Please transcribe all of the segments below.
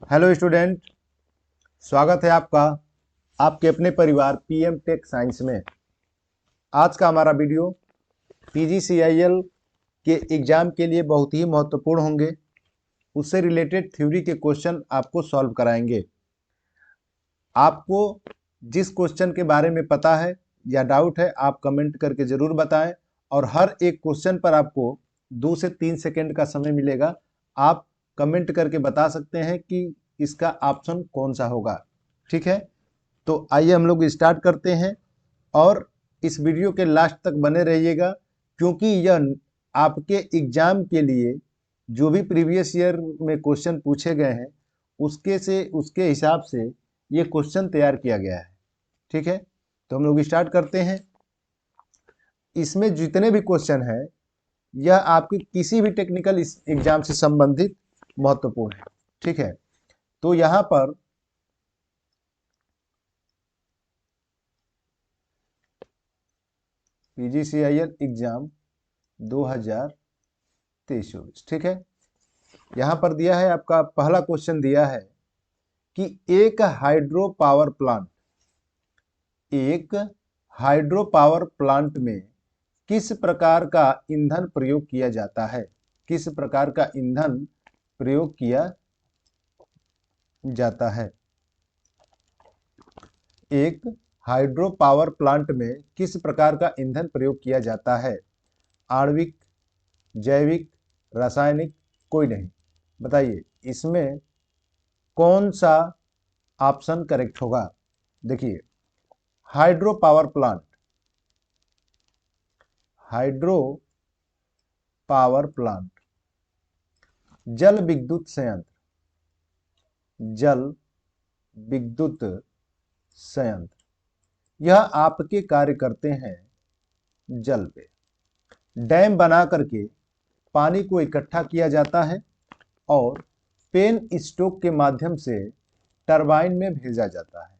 Hello student, स्वागत है आपका आपके अपने परिवार पीएम टेक साइंस में। आज का हमारा वीडियो पीजीसीआईएल के एग्जाम के लिए बहुत ही महत्वपूर्ण होंगे। उससे रिलेटेड थ्योरी के क्वेश्चन आपको सॉल्व कराएंगे। आपको जिस क्वेश्चन के बारे में पता है या डाउट है आप कमेंट करके ज़रूर बताएं, और हर एक क्वेश्चन पर आपको 2 से 3 सेकेंड का समय मिलेगा। आप कमेंट करके बता सकते हैं कि इसका ऑप्शन कौन सा होगा। ठीक है, तो आइए हम लोग स्टार्ट करते हैं और इस वीडियो के लास्ट तक बने रहिएगा, क्योंकि यह आपके एग्जाम के लिए जो भी प्रीवियस ईयर में क्वेश्चन पूछे गए हैं उसके हिसाब से ये क्वेश्चन तैयार किया गया है। ठीक है, तो हम लोग स्टार्ट करते हैं। इसमें जितने भी क्वेश्चन हैं यह आपके किसी भी टेक्निकल एग्जाम से संबंधित महत्वपूर्ण है। ठीक है, तो यहाँ पर पीजीसीआईएल एग्जाम 2023-24। ठीक है, यहाँ पर दिया है, आपका पहला क्वेश्चन दिया है कि एक हाइड्रो पावर प्लांट में किस प्रकार का ईंधन प्रयोग किया जाता है। किस प्रकार का ईंधन प्रयोग किया जाता है। एक हाइड्रो पावर प्लांट में किस प्रकार का ईंधन प्रयोग किया जाता है। आणविक, जैविक, रासायनिक, कोई नहीं। बताइए इसमें कौन सा ऑप्शन करेक्ट होगा। देखिए, hydro power plant, hydro power plant जल विद्युत संयंत्र, जल विद्युत संयंत्र यह आपके कार्य करते हैं जल पे। डैम बना करके पानी को इकट्ठा किया जाता है और पेन स्टोक के माध्यम से टरबाइन में भेजा जाता है।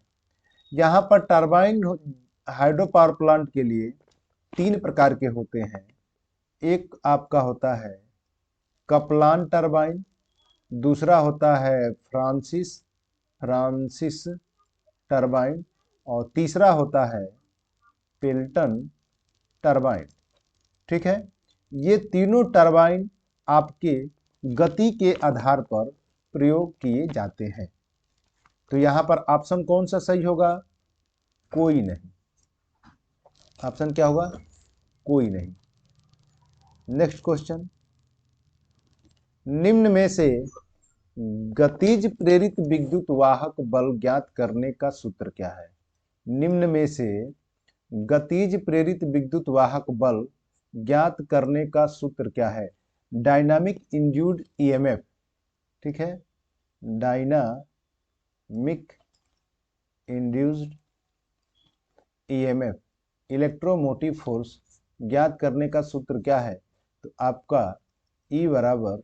यहाँ पर टरबाइन हाइड्रो पावर प्लांट के लिए 3 प्रकार के होते हैं। एक आपका होता है कपलान टरबाइन, दूसरा होता है फ्रांसिस टरबाइन, और तीसरा होता है पेल्टन टरबाइन। ठीक है, ये तीनों टरबाइन आपके गति के आधार पर प्रयोग किए जाते हैं। तो यहाँ पर ऑप्शन कौन सा सही होगा। कोई नहीं। ऑप्शन क्या होगा, कोई नहीं। नेक्स्ट क्वेश्चन, निम्न में से गतिज प्रेरित विद्युत वाहक बल ज्ञात करने का सूत्र क्या है। निम्न में से गतिज प्रेरित विद्युत वाहक बल ज्ञात करने का सूत्र क्या है। Dynamic induced EMF. ठीक है, dynamic induced EMF, electromotive force ज्ञात करने का सूत्र क्या है। तो आपका E बराबर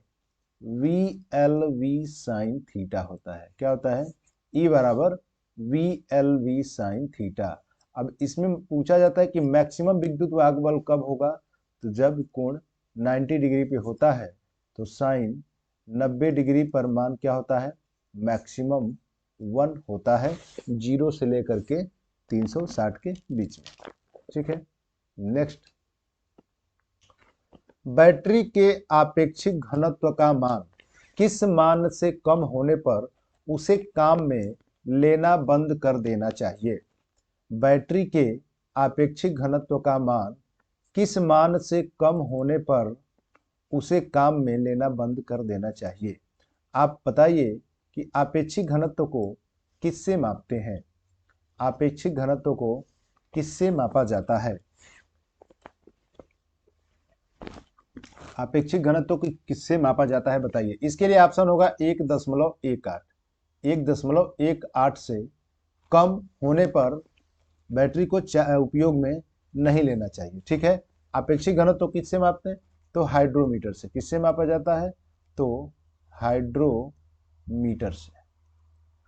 VLV साइन थीटा होता है। क्या होता है, E बराबर VLV साइन थीटा। अब इसमें पूछा जाता है कि मैक्सिमम विद्युत वाहक बल कब होगा। तो जब कोण 90 डिग्री पे होता है तो साइन 90 डिग्री पर मान क्या होता है, मैक्सिमम 1 होता है, 0 से लेकर के 360 के बीच में। ठीक है, नेक्स्ट, बैटरी के आपेक्षिक घनत्व का मान किस मान से कम होने पर उसे काम में लेना बंद कर देना चाहिए। बैटरी के आपेक्षिक घनत्व का मान किस मान से कम होने पर उसे काम में लेना बंद कर देना चाहिए। आप बताइए कि आपेक्षिक घनत्व को किससे मापते हैं। आपेक्षिक घनत्व को किससे मापा जाता है। आपेक्षिक घनत्व को किससे मापा जाता है बताइए। इसके लिए ऑप्शन होगा 1.18। 1.18 से कम होने पर बैटरी को उपयोग में नहीं लेना चाहिए। ठीक है, आपेक्षिक घनत्व किससे मापते हैं, तो हाइड्रोमीटर से। किससे मापा जाता है, तो हाइड्रोमीटर से।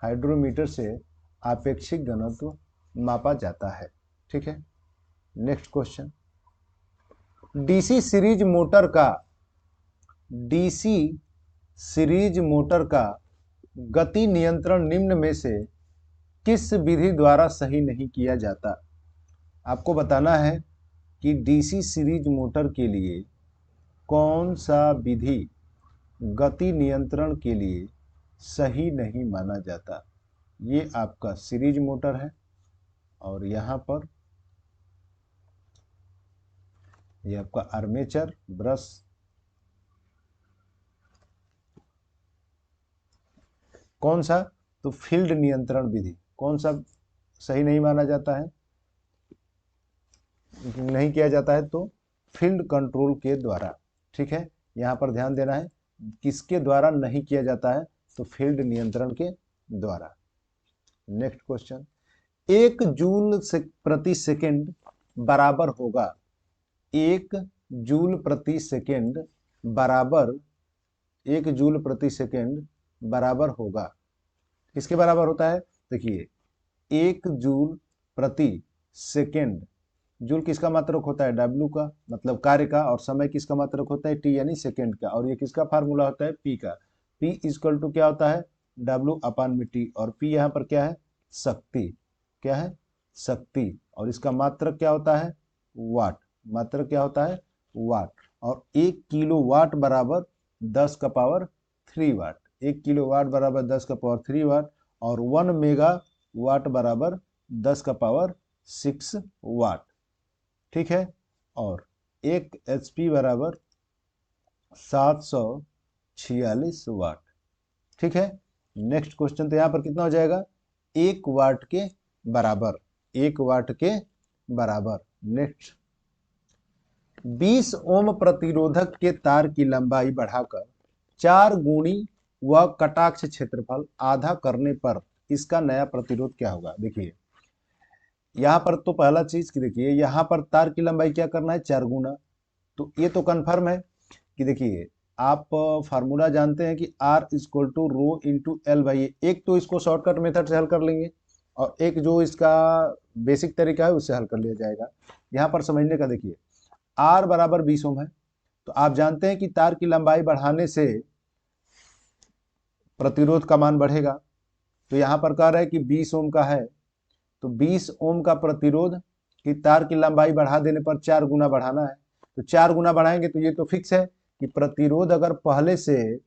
हाइड्रोमीटर से आपेक्षिक घनत्व मापा जाता है। ठीक है, next question, DC series motor का गति नियंत्रण निम्न में से किस विधि द्वारा सही नहीं किया जाता? आपको बताना है कि डीसी सीरीज मोटर के लिए कौन सा विधि गति नियंत्रण के लिए सही नहीं माना जाता। ये आपका सीरीज मोटर है और यहाँ पर ये आपका आर्मेचर ब्रश, कौन सा? तो फील्ड नियंत्रण विधि। कौन सा सही नहीं माना जाता है, नहीं किया जाता है? तो फील्ड कंट्रोल के द्वारा। ठीक है, यहाँ पर ध्यान देना है किसके द्वारा नहीं किया जाता है, तो फील्ड नियंत्रण के द्वारा। नेक्स्ट क्वेश्चन, 1 जूल प्रति सेकेंड बराबर होगा, 1 जूल प्रति सेकेंड बराबर, 1 जूल प्रति सेकेंड बराबर होगा, किसके बराबर होता है? देखिए 1 जूल प्रति सेकेंड, जूल किसका मात्रक होता है? W का, मतलब कार्य का, और समय किसका मात्रक होता है? T यानी सेकेंड का, और ये किसका फार्मूला होता है? P का। P इक्वल टू क्या होता है? W अपान में T, और P यहाँ पर क्या है? शक्ति। क्या है? शक्ति। और इसका मात्रक क्या होता है? वाट। मात्रक क्या होता है? वाट। और 1 किलो वाट बराबर 10 का पावर 3 वाट। 1 किलो वाट बराबर 10 का पावर 3 वाट, और 1 मेगा वाट बराबर 10 का पावर 6 वाट। ठीक है, और 1 HP बराबर 746 वाट। ठीक है, नेक्स्ट क्वेश्चन, तो यहाँ पर कितना हो जाएगा? 1 वाट के बराबर, 1 वाट के बराबर। नेक्स्ट, 20 ओम प्रतिरोधक के तार की लंबाई बढ़ाकर 4 गुणी व कटाक्ष क्षेत्रफल आधा करने पर इसका नया प्रतिरोध क्या होगा? देखिए यहाँ पर तो पहला चीज की, देखिए यहाँ पर तार की लंबाई क्या करना है? 4 गुना। तो ये तो कन्फर्म है कि देखिए आप फार्मूला जानते हैं कि R equal to rho into L by A. एक तो इसको शॉर्टकट मेथड से हल कर लेंगे, और एक जो इसका बेसिक तरीका है उससे हल कर लिया जाएगा। यहाँ पर समझने का, देखिए R बराबर 20 ओम है, तो आप जानते हैं कि तार की लंबाई बढ़ाने से प्रतिरोध का मान बढ़ेगा। तो यहाँ पर कह रहा है कि 20 ओम का है, तो 20 ओम का प्रतिरोध की तार की लंबाई बढ़ा देने पर 4 गुना बढ़ाना है। तो 4 गुना बढ़ाएंगे तो ये तो फिक्स है कि प्रतिरोध अगर पहले से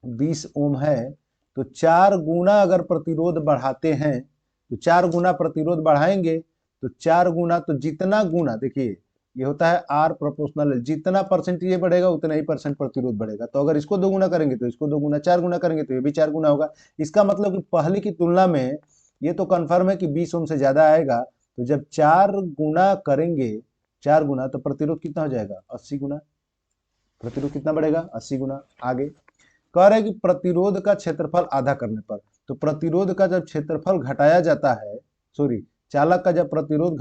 20 ओम है, तो 4 गुना अगर प्रतिरोध बढ़ाते हैं, तो 4 गुना प्रतिरोध बढ़ाएंगे, तो 4 गुना, तो जितना गुना, देखिए ये होता है R प्रोपोर्शनल, जितना परसेंट ये बढ़ेगा उतना ही परसेंट प्रतिरोध बढ़ेगा। तो अगर इसको 2 गुना करेंगे तो इसको 2 गुना, 4 गुना करेंगे तो ये भी 4 गुना होगा। इसका मतलब कि पहले की तुलना में ये तो कंफर्म है कि 20 ओम से ज्यादा आएगा। तो जब 4 गुना करेंगे, 4 गुना, तो प्रतिरोध कितना हो जाएगा? 80 गुना। प्रतिरोध कितना बढ़ेगा? 80 गुना। आगे कह रहे हैं कि प्रतिरोध का क्षेत्रफल आधा करने पर, तो प्रतिरोध का जब क्षेत्रफल घटाया जाता है, चालक का जब प्रतिरोध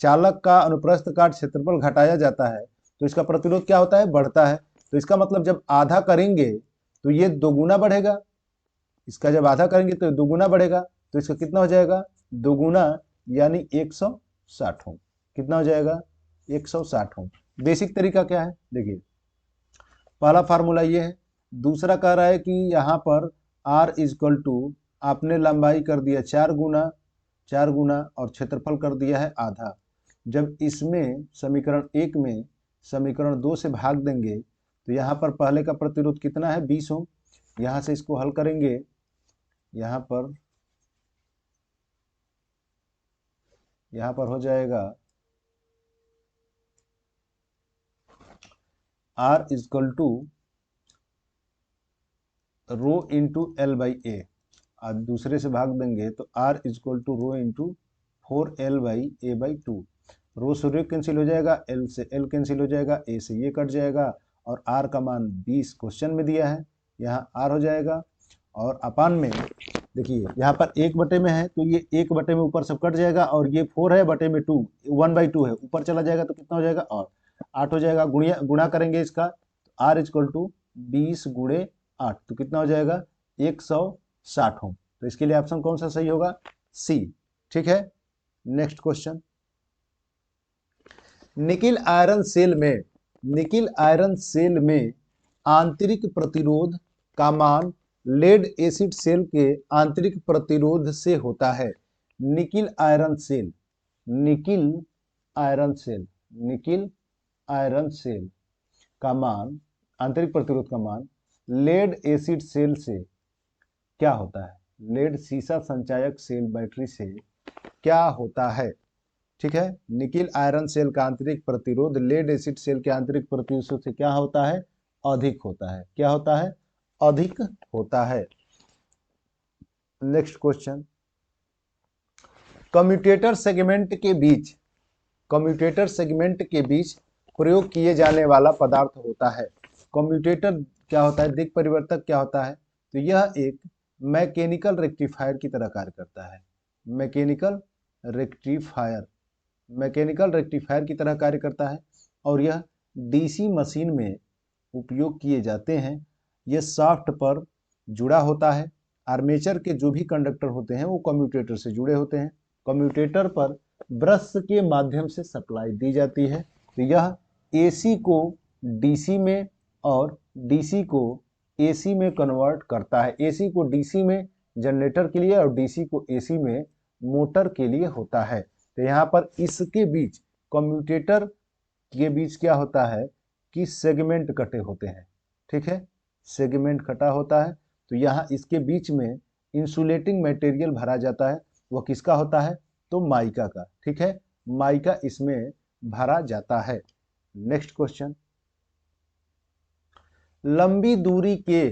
चालक का अनुप्रस्थ काट क्षेत्रफल घटाया जाता है, तो इसका प्रतिरोध क्या होता है? बढ़ता है। तो इसका मतलब जब आधा करेंगे तो ये 2 गुना बढ़ेगा, इसका जब आधा करेंगे तो 2 गुना बढ़ेगा। तो इसका कितना हो जाएगा? 2 गुना यानी 160 ओम। कितना हो जाएगा? 160 ओम। बेसिक तरीका क्या है? देखिए पहला फार्मूला ये है। दूसरा कह रहा है कि यहाँ पर R इक्वल टू, आपने लंबाई कर दिया 4 गुना, 4 गुना, और क्षेत्रफल कर दिया है आधा। जब इसमें समीकरण 1 में समीकरण 2 से भाग देंगे, तो यहाँ पर पहले का प्रतिरोध कितना है? 20 ओम। यहाँ से इसको हल करेंगे, यहाँ पर हो जाएगा R equal to rho into L by A, और दूसरे से भाग देंगे तो R equal to rho into 4L by A by 2। Rho सूर्य कैंसिल हो जाएगा, L से L कैंसिल हो जाएगा, A से ये कट जाएगा, और R का मान 20 क्वेश्चन में दिया है, यहाँ R हो जाएगा। और अपान में देखिए यहाँ पर 1 बटे में है, तो ये 1 बटे में ऊपर सब कट जाएगा, और ये 4 है बटे में 2, 1/2 है, ऊपर चला जाएगा तो कितना हो जाएगा? और 8 हो जाएगा। गुणा करेंगे इसका, तो R इक्वल टू 20 गुणे 8, तो कितना हो जाएगा? 160 ओम। तो इसके लिए ऑप्शन कौन सा सही होगा? सी। ठीक है, next question, nickel iron cell में आंतरिक प्रतिरोध का मान लेड एसिड सेल के आंतरिक प्रतिरोध से होता है? Nickel iron cell, nickel iron cell, nickel iron cell का मान, आंतरिक प्रतिरोध का मान लेड एसिड सेल से क्या होता है? लेड सीसा संचायक सेल बैटरी से क्या होता है? ठीक है, निकिल आयरन सेल का आंतरिक प्रतिरोध लेड एसिड सेल के आंतरिक प्रतिरोध से क्या होता है? अधिक होता है। क्या होता है? अधिक होता है। नेक्स्ट क्वेश्चन, कम्यूटेटर सेगमेंट के बीच, कम्यूटेटर सेगमेंट के बीच प्रयोग किए जाने वाला पदार्थ होता है। कम्यूटेटर क्या होता है? दिक् परिवर्तक क्या होता है? तो यह एक मैकेनिकल रेक्टिफायर की तरह कार्य करता है। मैकेनिकल रेक्टिफायर, मैकेनिकल रेक्टिफायर की तरह कार्य करता है और यह डीसी मशीन में उपयोग किए जाते हैं। यह शाफ्ट पर जुड़ा होता है। आर्मेचर के जो भी कंडक्टर होते हैं वो कम्यूटेटर से जुड़े होते हैं। कम्यूटेटर पर ब्रश के माध्यम से सप्लाई दी जाती है। तो यह एसी को डीसी में और डीसी को एसी में कन्वर्ट करता है। एसी को डीसी में जनरेटर के लिए और डीसी को एसी में मोटर के लिए होता है। तो यहाँ पर इसके बीच, कम्यूटेटर के बीच क्या होता है कि सेगमेंट कटे होते हैं। ठीक है, सेगमेंट कटा होता है। तो यहाँ इसके बीच में इंसुलेटिंग मटेरियल भरा जाता है। वह किसका होता है? तो माइका का। ठीक है, माइका इसमें भरा जाता है। नेक्स्ट क्वेश्चन, लंबी दूरी के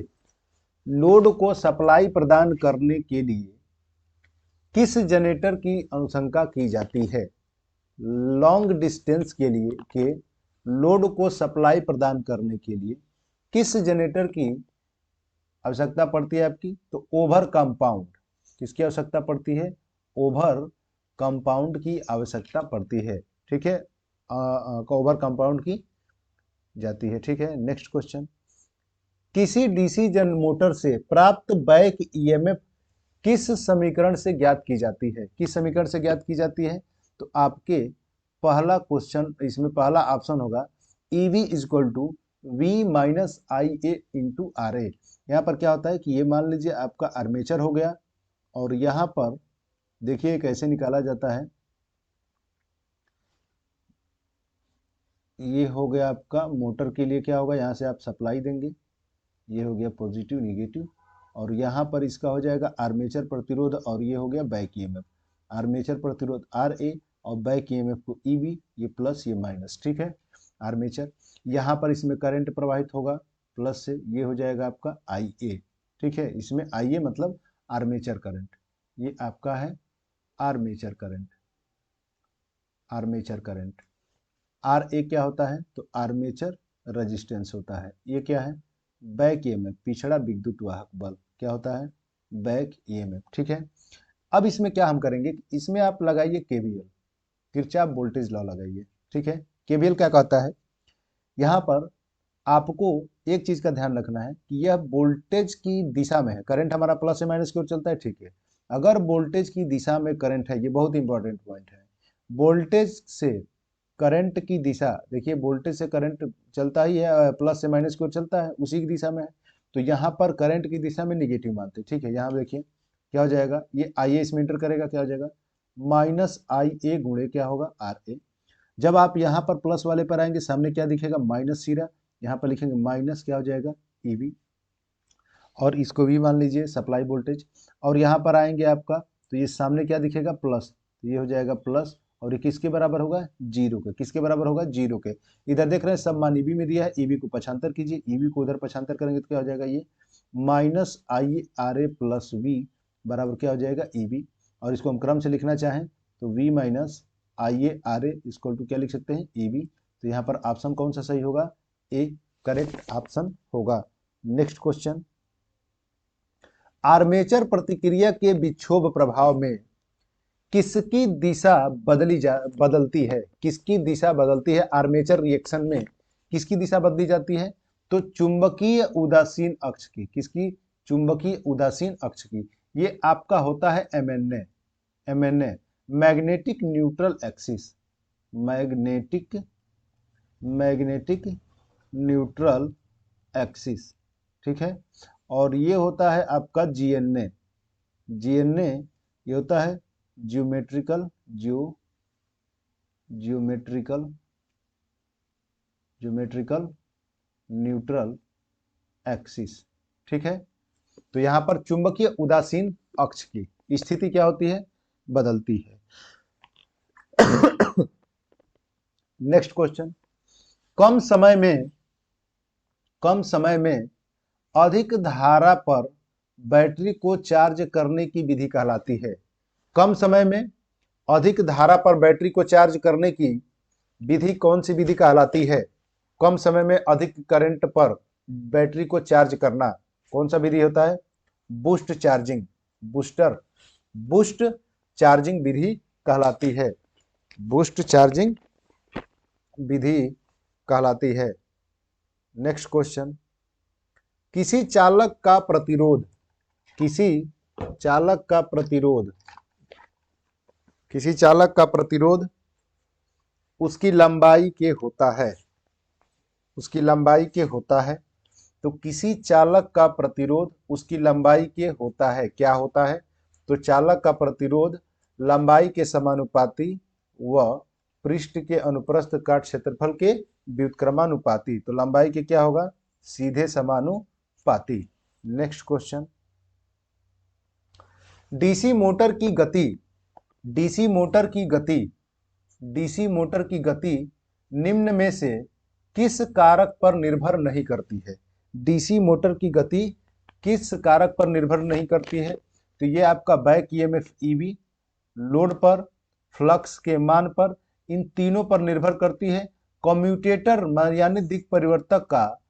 लोड को सप्लाई प्रदान करने के लिए किस जनरेटर की अनुशंसा की जाती है? लॉन्ग डिस्टेंस के लिए के लोड को सप्लाई प्रदान करने के लिए किस जनरेटर की आवश्यकता पड़ती है आपकी? तो ओवर कंपाउंड। किसकी आवश्यकता पड़ती है? ओवर कंपाउंड की आवश्यकता पड़ती है। ठीक है, ओवर कंपाउंड की जाती है। ठीक है, नेक्स्ट क्वेश्चन, किसी डीसी जन मोटर से प्राप्त बैक ईएमएफ किस समीकरण से ज्ञात की जाती है? किस समीकरण से ज्ञात की जाती है? तो आपके पहला क्वेश्चन, इसमें पहला ऑप्शन होगा EV equal to V minus IA into RA। यहाँ पर क्या होता है कि ये मान लीजिए आपका आर्मेचर हो गया और यहाँ पर देखिए कैसे निकाला जाता है। ये हो गया आपका मोटर के लिए, क्या होगा, यहाँ से आप सप्लाई देंगे, ये हो गया पॉजिटिव निगेटिव, और यहाँ पर इसका हो जाएगा आर्मेचर प्रतिरोध और ये हो गया बैक ईएमएफ। आर्मेचर प्रतिरोध RA और बैक ईएमएफ को EB, ये प्लस ये माइनस। ठीक है, आर्मेचर, यहाँ पर इसमें करंट प्रवाहित होगा प्लस से, ये हो जाएगा आपका IA। ठीक है, इसमें IA मतलब आर्मेचर करंट, ये आपका है armature current. Armature current RA क्या होता है? तो आर्मेचर रेजिस्टेंस होता है। ये क्या है? बैक ईएमएफ, पिछड़ा विद्युत वाहक बल। क्या होता है? Back EMF. ठीक है, अब इसमें क्या हम करेंगे, इसमें आप लगाइए KVL, किरचॉफ वोल्टेज लॉ लगाइए। ठीक है, KVL क्या कहता है? यहाँ पर आपको एक चीज का ध्यान रखना है कि यह वोल्टेज की दिशा में है। करंट हमारा प्लस से माइनस की ओर चलता है। ठीक है, अगर वोल्टेज की दिशा में करंट है, ये बहुत इंपॉर्टेंट पॉइंट है, वोल्टेज से करंट की दिशा, देखिए वोल्टेज से करंट चलता ही है, प्लस से माइनस की ओर चलता है, उसी की दिशा में है। तो यहाँ पर करंट की दिशा में निगेटिव मानते हैं। ठीक है, यहाँ देखिए क्या हो जाएगा, ये IA इसमें इंटर करेगा, क्या हो जाएगा माइनस IA गुणे क्या होगा RA। जब आप यहाँ पर प्लस वाले पर आएंगे, सामने क्या दिखेगा माइनस सीरा, यहाँ पर लिखेंगे माइनस क्या हो जाएगा EB, और इसको भी मान लीजिए सप्लाई वोल्टेज, और यहाँ पर आएंगे आपका तो ये सामने क्या दिखेगा प्लस, तो ये हो जाएगा प्लस, और ये किसके बराबर होगा? जीरो के। किसके बराबर होगा? जीरो के। इधर देख रहे हैं सब मान EB में दिया है, EB को पक्षांतर कीजिए, EB को उधर पक्षांतर करेंगे तो क्या हो जाएगा, ये माइनस IRA प्लस V बराबर क्या हो जाएगा EB, और इसको हम क्रम से लिखना चाहें तो V minus IARA equal to क्या लिख सकते हैं EB। तो यहाँ पर ऑप्शन कौन सा सही होगा? A करेक्ट ऑप्शन होगा। नेक्स्ट क्वेश्चन, आर्मेचर प्रतिक्रिया के विक्षोभ प्रभाव में किसकी दिशा बदलती है? किसकी दिशा बदलती है आर्मेचर रिएक्शन में? किसकी दिशा बदली जाती है? तो चुंबकीय उदासीन अक्ष की। किसकी? चुंबकीय उदासीन अक्ष की। ये आपका होता है MNA, magnetic neutral axis, magnetic neutral axis. ठीक है, और ये होता है आपका जीएनए। जीएनए ये होता है ज्योमेट्रिकल ज्योमेट्रिकल न्यूट्रल एक्सिस। ठीक है, तो यहां पर चुंबकीय उदासीन अक्ष की स्थिति क्या होती है, बदलती है। नेक्स्ट क्वेश्चन, कम समय में अधिक धारा पर बैटरी को चार्ज करने की विधि कहलाती है। कम समय में अधिक धारा पर बैटरी को चार्ज करने की विधि कौन सी विधि कहलाती है? कम समय में अधिक करंट पर बैटरी को चार्ज करना कौन सा विधि होता है? बूस्ट चार्जिंग विधि कहलाती है। बूस्ट चार्जिंग विधि कहलाती है। नेक्स्ट क्वेश्चन, किसी चालक का प्रतिरोध उसकी लंबाई के होता है। तो किसी चालक का प्रतिरोध उसकी लंबाई के होता है, क्या होता है? तो चालक का प्रतिरोध लंबाई के समानुपाती व पृष्ठ के अनुप्रस्थ काट क्षेत्रफल के व्युत्क्रमानुपाती। तो लंबाई के क्या होगा? सीधे समानुपाती। नेक्स्ट क्वेश्चन, डीसी मोटर की गति निम्न में से किस कारक पर निर्भर नहीं करती है? डीसी मोटर की गति किस कारक पर निर्भर नहीं करती है? तो ये आपका बैक ईएमएफ ईबी, लोड पर, फ्लक्स के मान पर, इन तीनों पर निर्भर करती है। कम्यूटेटर यानी दिक् परिवर्तक का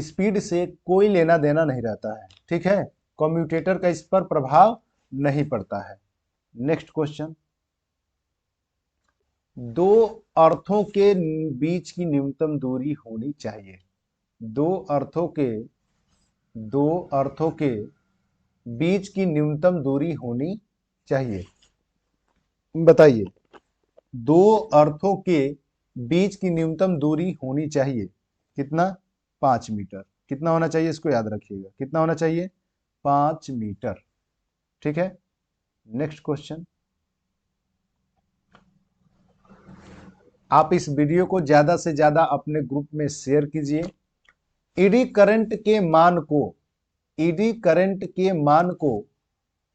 स्पीड से कोई लेना देना नहीं रहता है। ठीक है, कम्यूटेटर का इस पर प्रभाव नहीं पड़ता है। नेक्स्ट क्वेश्चन, दो अर्थों के बीच की न्यूनतम दूरी होनी चाहिए। दो अर्थों के बीच की न्यूनतम दूरी होनी चाहिए। बताइए, दो अर्थों के बीच की न्यूनतम दूरी होनी चाहिए कितना? 5 मीटर। कितना होना चाहिए, इसको याद रखिएगा, कितना होना चाहिए? 5 मीटर। ठीक है, नेक्स्ट क्वेश्चन, आप इस वीडियो को ज्यादा से ज्यादा अपने ग्रुप में शेयर कीजिए। ईडी करंट के मान को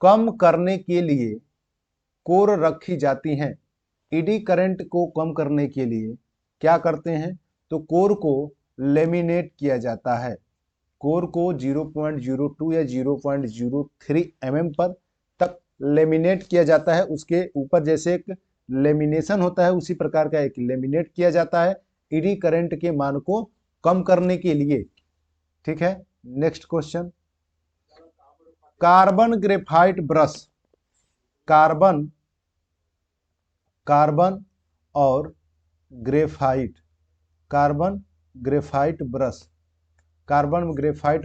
कम करने के लिए कोर रखी जाती हैं। ईडी करंट को कम करने के लिए क्या करते हैं? तो कोर को लेमिनेट किया जाता है। कोर को 0.02 या 0.03 mm पर तक लेमिनेट किया जाता है। उसके ऊपर जैसे एक लेमिनेशन होता है, उसी प्रकार का एक लेमिनेट किया जाता है ईडी करंट के मान को कम करने के लिए। ठीक है, नेक्स्ट क्वेश्चन, कार्बन और ग्रेफाइट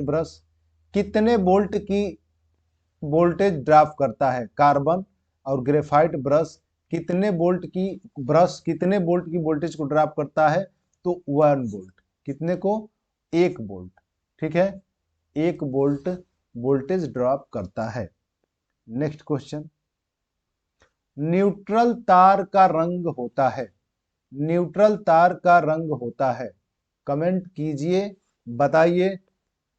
ब्रश कितने वोल्ट की वोल्टेज ड्रॉप करता है? कार्बन और ग्रेफाइट ब्रश कितने वोल्ट की वोल्टेज को ड्रॉप करता है? तो 1 वोल्ट। कितने को? 1 वोल्ट। ठीक है, 1 वोल्ट वोल्टेज ड्रॉप करता है। नेक्स्ट क्वेश्चन, न्यूट्रल तार का रंग होता है। कमेंट कीजिए, बताइए।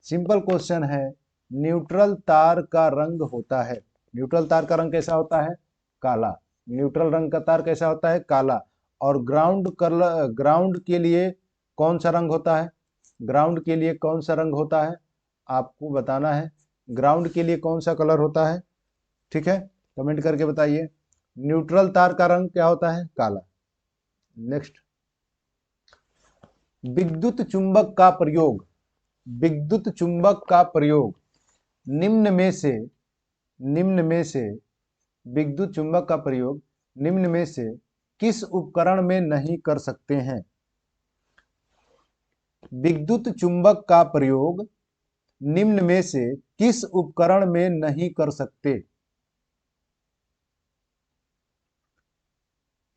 सिंपल क्वेश्चन है, न्यूट्रल तार का रंग होता है। न्यूट्रल तार का रंग कैसा होता है? काला। न्यूट्रल रंग का तार कैसा होता है? काला। और ग्राउंड के लिए कौन सा रंग होता है? ग्राउंड के लिए कौन सा रंग होता है आपको बताना है। ग्राउंड के लिए कौन सा कलर होता है? ठीक है, कमेंट करके बताइए। न्यूट्रल तार का रंग क्या होता है? काला। नेक्स्ट, विद्युत चुंबक का प्रयोग निम्न में से विद्युत चुंबक का प्रयोग निम्न में से किस उपकरण में नहीं कर सकते हैं? विद्युत चुंबक का प्रयोग निम्न में से किस उपकरण में नहीं कर सकते?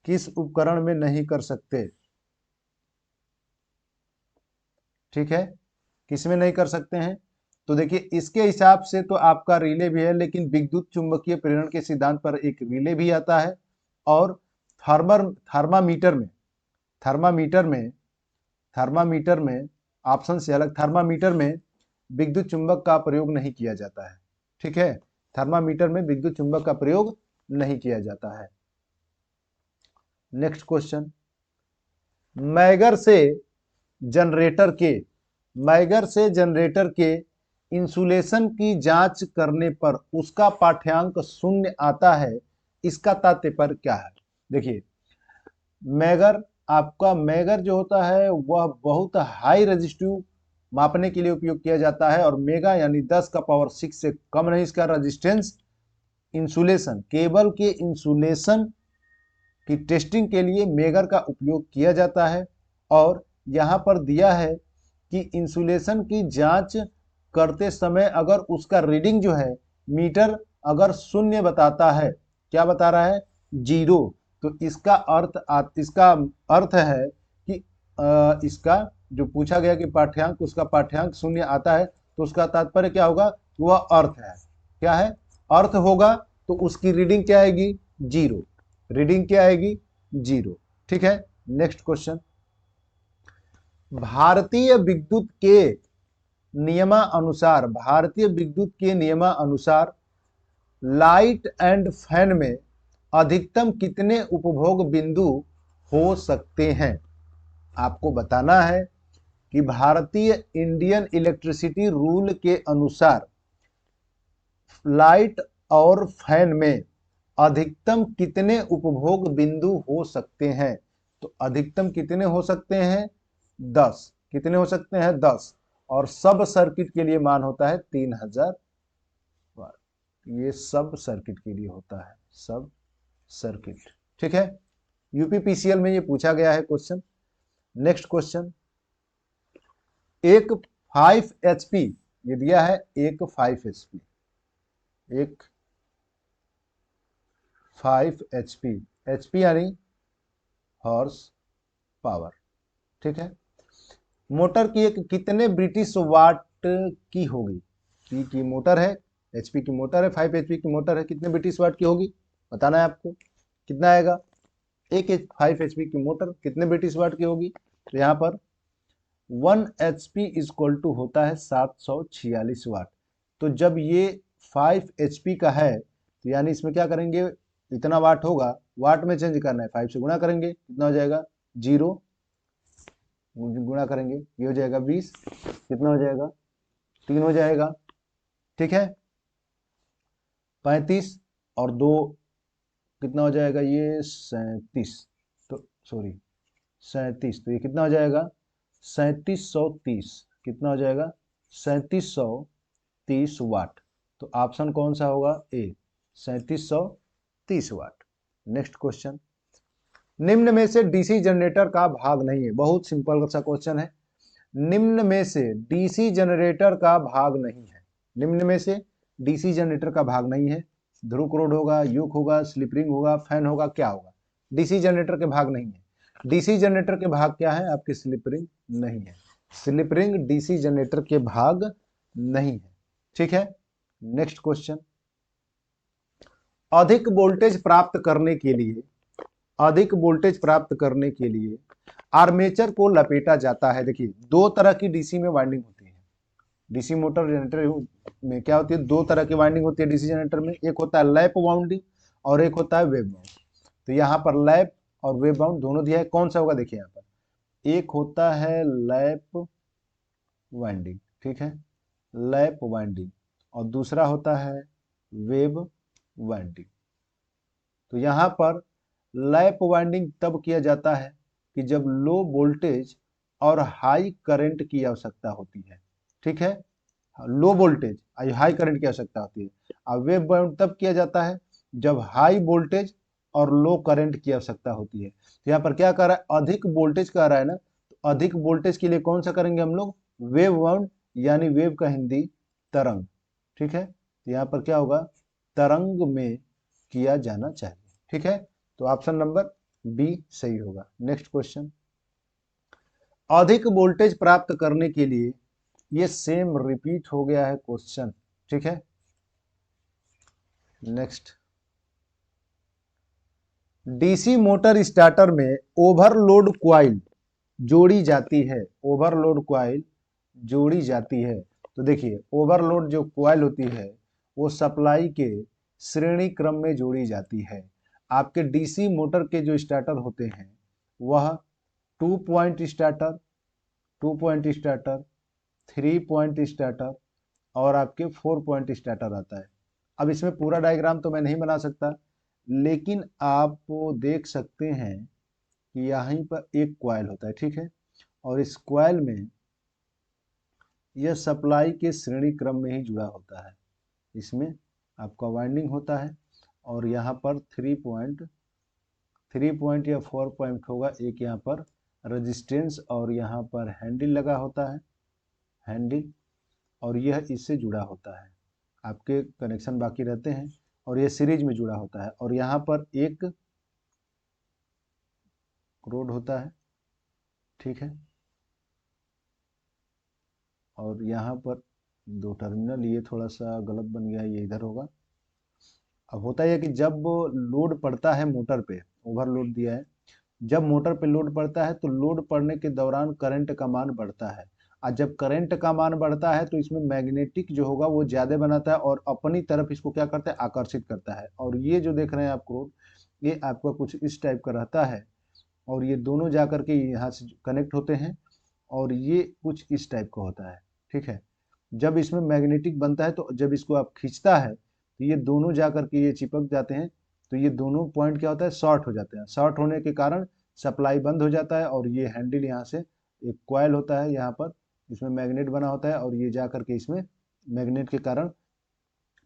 किस उपकरण में नहीं कर सकते? ठीक है, किस में नहीं कर सकते हैं? तो देखिए इसके हिसाब से तो आपका रिले भी है, लेकिन विद्युत चुंबकीय प्रेरण के सिद्धांत पर एक रिले भी आता है। और थर्मामीटर में थर्मामीटर में ऑप्शन से अलग थर्मामीटर में विद्युत चुंबक का प्रयोग नहीं किया जाता है। ठीक है, थर्मामीटर में विद्युत चुंबक का प्रयोग नहीं किया जाता है। नेक्स्ट क्वेश्चन, मैगर से जनरेटर के इंसुलेशन की जांच करने पर उसका पाठ्यांक 0 आता है, इसका तात्पर्य क्या है? देखिए मैगर जो होता है वह बहुत हाई रेजिस्टिव मापने के लिए उपयोग किया जाता है, और मेगा यानी 10 का पावर 6 से कम नहीं इसका रेजिस्टेंस। इंसुलेशन, केबल के इंसुलेशन की टेस्टिंग के लिए मेगर का उपयोग किया जाता है। और यहाँ पर दिया है कि इंसुलेशन की जांच करते समय अगर उसका रीडिंग जो है मीटर अगर 0 बताता है, क्या बता रहा है? 0, तो इसका अर्थ है कि इसका जो पूछा गया कि पाठ्यांक उसका पाठ्यांक 0 आता है, तो उसका तात्पर्य क्या होगा? वह अर्थ है। क्या है? अर्थ होगा, तो उसकी रीडिंग क्या आएगी? 0। रीडिंग क्या आएगी? 0। ठीक है, नेक्स्ट क्वेश्चन, भारतीय विद्युत के नियमानुसार लाइट एंड फैन में अधिकतम कितने उपभोग बिंदु हो सकते हैं? आपको बताना है कि भारतीय इंडियन इलेक्ट्रिसिटी रूल के अनुसार लाइट और फैन में अधिकतम कितने उपभोग बिंदु हो सकते हैं? तो अधिकतम कितने हो सकते हैं? 10। कितने हो सकते हैं? 10। और सब सर्किट के लिए मान होता है 3000 वाट। ये सब सर्किट के लिए होता है, सब सर्किट। ठीक है, यूपीपीसीएल में ये पूछा गया है क्वेश्चन। नेक्स्ट क्वेश्चन, एक 5 HP, ये दिया है एक 5 HP, एक 5 HP, HP यानी हॉर्स पावर। ठीक है, मोटर की एक कितने ब्रिटिश वाट की होगी? पी की मोटर है, एचपी की मोटर है, 5 HP की मोटर है, कितने ब्रिटिश वाट की होगी बताना है आपको। कितना आएगा? एक 5 HP की मोटर कितने ब्रिटिश वाट की होगी? तो यहाँ पर 1 HP इक्वल टू होता है 746 वाट। तो जब ये 5 HP का है, तो यानी इसमें क्या करेंगे? इतना वाट होगा, वाट में चेंज करना है, 5 से गुणा करेंगे, कितना हो जाएगा? 0, गुणा करेंगे, ये हो जाएगा 20, कितना हो जाएगा? 3 हो जाएगा। ठीक है, 35 और 2 कितना हो जाएगा? ये 37, तो सॉरी 37, तो ये कितना हो जाएगा? 3730, कितना हो जाएगा? 3730 वाट। तो ऑप्शन कौन सा होगा? ए, 3730 वाट। नेक्स्ट क्वेश्चन, निम्न में से डीसी जनरेटर का भाग नहीं है। बहुत सिंपल सा क्वेश्चन है। निम्न में से डीसी जनरेटर का भाग नहीं है। निम्न में से डीसी जनरेटर का भाग नहीं है। ध्रुव रोड होगा, युग होगा, स्लिप रिंग होगा, फैन होगा, क्या होगा? डीसी जनरेटर के भाग नहीं है। डीसी जनरेटर के भाग क्या है? आपके स्लिप रिंग नहीं है। स्लिप रिंग डीसी जनरेटर के भाग नहीं है। ठीक है, नेक्स्ट क्वेश्चन, अधिक वोल्टेज प्राप्त करने के लिए आर्मेचर को लपेटा जाता है। देखिए दो तरह की डीसी में वाइंडिंग होती है। डीसी मोटर जनरेटर में क्या होती है? दो तरह की वाइंडिंग होती है डीसी जनरेटर में। एक होता है लैप वाउंडिंग और एक होता है वेव बाउंड। तो यहाँ पर लैप और वेव बाउंड दोनों दिया है, कौन सा होगा? देखिए यहाँ पर एक होता है लैप वाइंडिंग, ठीक है, लैप वाइंडिंग, और दूसरा होता है वेव वाइंडिंग। तो यहाँ पर लैप वाइंडिंग तब किया जाता है कि जब लो वोल्टेज और हाई करंट की आवश्यकता होती है। ठीक है, लो वोल्टेज हाई करंट की आवश्यकता होती है। अब वेव बाउंड तब किया जाता है जब हाई वोल्टेज और लो करंट की आवश्यकता होती है। तो यहाँ पर क्या कर रहा है? अधिक वोल्टेज कह रहा है ना, तो अधिक वोल्टेज के लिए कौन सा करेंगे हम लोग? वेव बाउंड, यानी वेव का हिंदी तरंग। ठीक है, तो यहाँ पर क्या होगा? तरंग में किया जाना चाहिए। ठीक है, तो ऑप्शन नंबर बी सही होगा। नेक्स्ट क्वेश्चन, अधिक वोल्टेज प्राप्त करने के लिए ये सेम रिपीट हो गया है क्वेश्चन, ठीक है। नेक्स्ट, डीसी मोटर स्टार्टर में ओवरलोड कॉइल जोड़ी जाती है, ओवरलोड कॉइल जोड़ी जाती है। तो देखिए ओवरलोड जो कॉइल होती है वो सप्लाई के श्रेणी क्रम में जोड़ी जाती है। आपके डीसी मोटर के जो स्टार्टर होते हैं वह 2 point starter, 2 point starter, 3 point starter और आपके 4 पॉइंट स्टार्टर आता है। अब इसमें पूरा डायग्राम तो मैं नहीं बना सकता, लेकिन आप देख सकते हैं कि यहीं पर एक कॉइल होता है, ठीक है। और इस कॉइल में यह सप्लाई के श्रेणी क्रम में ही जुड़ा होता है। इसमें आपका वाइंडिंग होता है और यहाँ पर 3 पॉइंट या 4 पॉइंट होगा, एक यहाँ पर रेजिस्टेंस और यहाँ पर हैंडल लगा होता है, हैंडल, और यह इससे जुड़ा होता है। आपके कनेक्शन बाकी रहते हैं और यह सीरीज में जुड़ा होता है। और यहाँ पर एक रोड होता है, ठीक है। और यहाँ पर 2 टर्मिनल, ये थोड़ा सा गलत बन गया है, ये इधर होगा। अब होता है कि जब लोड पड़ता है मोटर पे, ओवरलोड दिया है, जब मोटर पे लोड पड़ता है तो लोड पड़ने के दौरान करंट का मान बढ़ता है। और जब करंट का मान बढ़ता है तो इसमें मैग्नेटिक जो होगा वो ज़्यादा बनाता है और अपनी तरफ इसको क्या करता है, आकर्षित करता है। और ये जो देख रहे हैं आप क्रोड, ये आपका कुछ इस टाइप का रहता है और ये दोनों जा करके यहाँ से कनेक्ट होते हैं और ये कुछ इस टाइप का होता है, ठीक है। जब इसमें मैग्नेटिक बनता है तो जब इसको आप खींचता है तो ये दोनों जा करके ये चिपक जाते हैं, तो ये दोनों पॉइंट क्या होता है, शॉर्ट हो जाते हैं। शॉर्ट होने के कारण सप्लाई बंद हो जाता है और ये हैंडल यहाँ से एक कॉइल होता है, यहाँ पर इसमें मैग्नेट बना होता है और ये जा करके इसमें मैग्नेट के कारण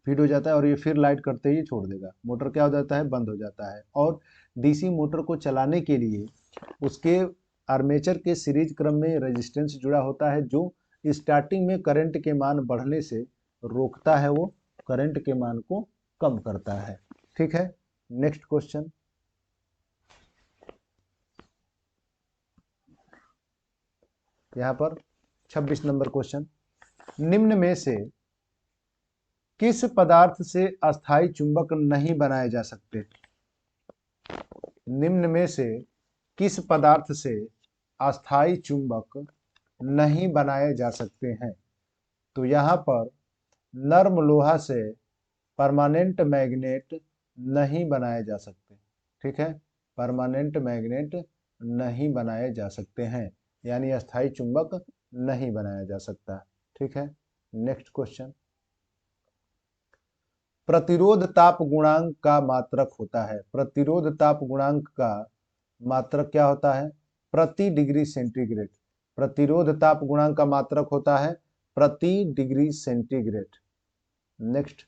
फीड हो जाता है और ये फिर लाइट करते ही छोड़ देगा, मोटर क्या हो जाता है, बंद हो जाता है। और डीसी मोटर को चलाने के लिए उसके आर्मेचर के सीरीज क्रम में रेजिस्टेंस जुड़ा होता है जो स्टार्टिंग में करंट के मान बढ़ने से रोकता है, वो करंट के मान को कम करता है, ठीक है। नेक्स्ट क्वेश्चन, यहाँ पर 26 नंबर क्वेश्चन, निम्न में से किस पदार्थ से अस्थाई चुंबक नहीं बनाए जा सकते, निम्न में से किस पदार्थ से अस्थाई चुंबक नहीं बनाए जा सकते हैं। तो यहाँ पर नर्म लोहा से परमानेंट मैग्नेट नहीं बनाए जा सकते, ठीक है। परमानेंट मैग्नेट नहीं बनाए जा सकते हैं, यानी अस्थाई चुंबक नहीं बनाया जा सकता, ठीक है। नेक्स्ट क्वेश्चन, प्रतिरोध ताप गुणांक का मात्रक होता है, प्रतिरोध ताप गुणांक का मात्रक क्या होता है, प्रति डिग्री सेंटीग्रेड। प्रतिरोध ताप गुणांक का मात्रक होता है प्रति डिग्री सेंटीग्रेड। नेक्स्ट,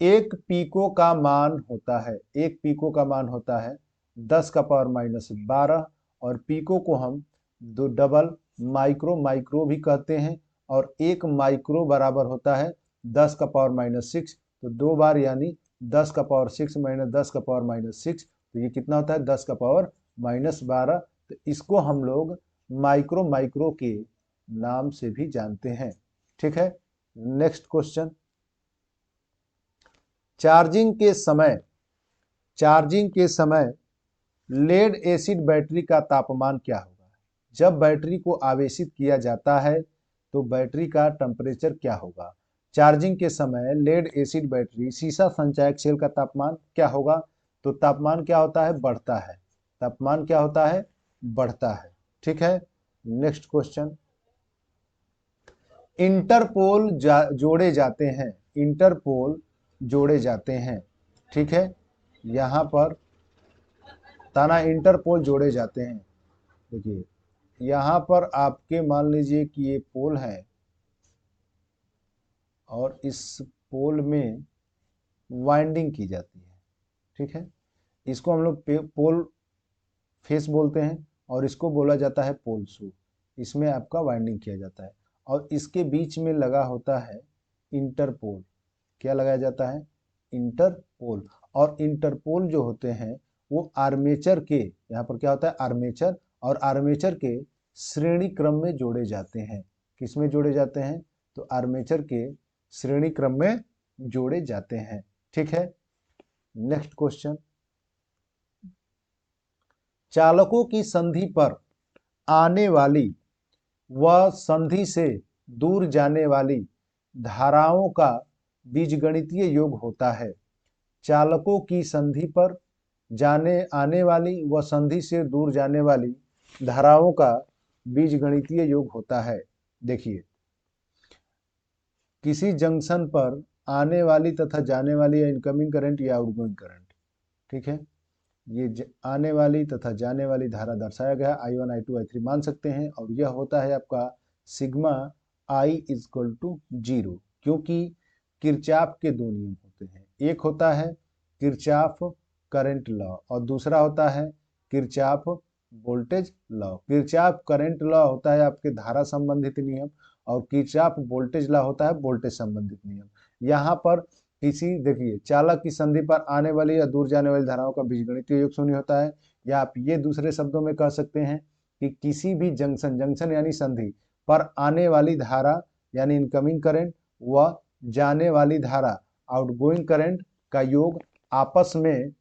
एक पीको का मान होता है, एक पीको का मान होता है 10 का पावर -12 और पीको को हम दो डबल माइक्रो भी कहते हैं और एक माइक्रो बराबर होता है 10 का पावर -6, तो 2 बार यानी 10 का पावर 6 - 10 का पावर -6, तो ये कितना होता है 10 का पावर -12। तो इसको हम लोग माइक्रो के नाम से भी जानते हैं, ठीक है। नेक्स्ट क्वेश्चन, चार्जिंग के समय लेड एसिड बैटरी का तापमान क्या होगा। जब बैटरी को आवेशित किया जाता है तो बैटरी का टेम्परेचर क्या होगा। चार्जिंग के समय लेड एसिड बैटरी सीसा संचायक सेल का तापमान क्या होगा। तो तापमान क्या होता है, बढ़ता है, तापमान क्या होता है, बढ़ता है, ठीक है। नेक्स्ट क्वेश्चन, इंटरपोल जोड़े जाते हैं, इंटरपोल जोड़े जाते हैं, ठीक है। यहाँ पर ताना इंटरपोल जोड़े जाते हैं। देखिए यहाँ पर आपके मान लीजिए कि ये पोल है और इस पोल में वाइंडिंग की जाती है, ठीक है। इसको हम लोग पोल फेस बोलते हैं और इसको बोला जाता है पोल शू। इसमें आपका वाइंडिंग किया जाता है और इसके बीच में लगा होता है इंटरपोल। क्या लगाया जाता है, इंटरपोल। और इंटरपोल जो होते हैं वो आर्मेचर के, यहाँ पर क्या होता है, आर्मेचर, और आर्मेचर के श्रेणी क्रम में जोड़े जाते हैं। किसमें जोड़े जाते हैं, तो आर्मेचर के श्रेणी क्रम में जोड़े जाते हैं। ठीक है, नेक्स्ट क्वेश्चन, चालकों की संधि पर आने वाली व संधि से दूर जाने वाली धाराओं का बीजगणितीय योग होता है। चालकों की संधि पर आने वाली व संधि से दूर जाने वाली धाराओं का बीजगणितीय योग होता है। देखिए, किसी जंक्शन पर आने वाली तथा जाने वाली या इनकमिंग करंट या आउटगोइंग करंट, ठीक है, ये आने वाली तथा जाने वाली धारा दर्शाया गया I1 I2 I3 मान सकते हैं, और यह होता है आपका सिग्मा I इक्वल टू 0, क्योंकि किरचॉफ के दो नियम होते हैं, एक होता है किरचॉफ करंट लॉ और दूसरा होता है Kirchhoff voltage law. Kirchhoff current law होता है आपके धारा संबंधित नियम और किरचॉफ वोल्टेज लॉ होता है वोल्टेज संबंधित नियम। यहाँ पर किसी, देखिए, चालक की संधि पर आने वाली या दूर जाने वाली धाराओं का बीजगणितीय योग शून्य होता है, या आप ये दूसरे शब्दों में कह सकते हैं कि किसी भी जंक्शन यानी संधि पर आने वाली धारा यानी इनकमिंग करंट व जाने वाली धारा आउटगोइंग करंट का योग आपस में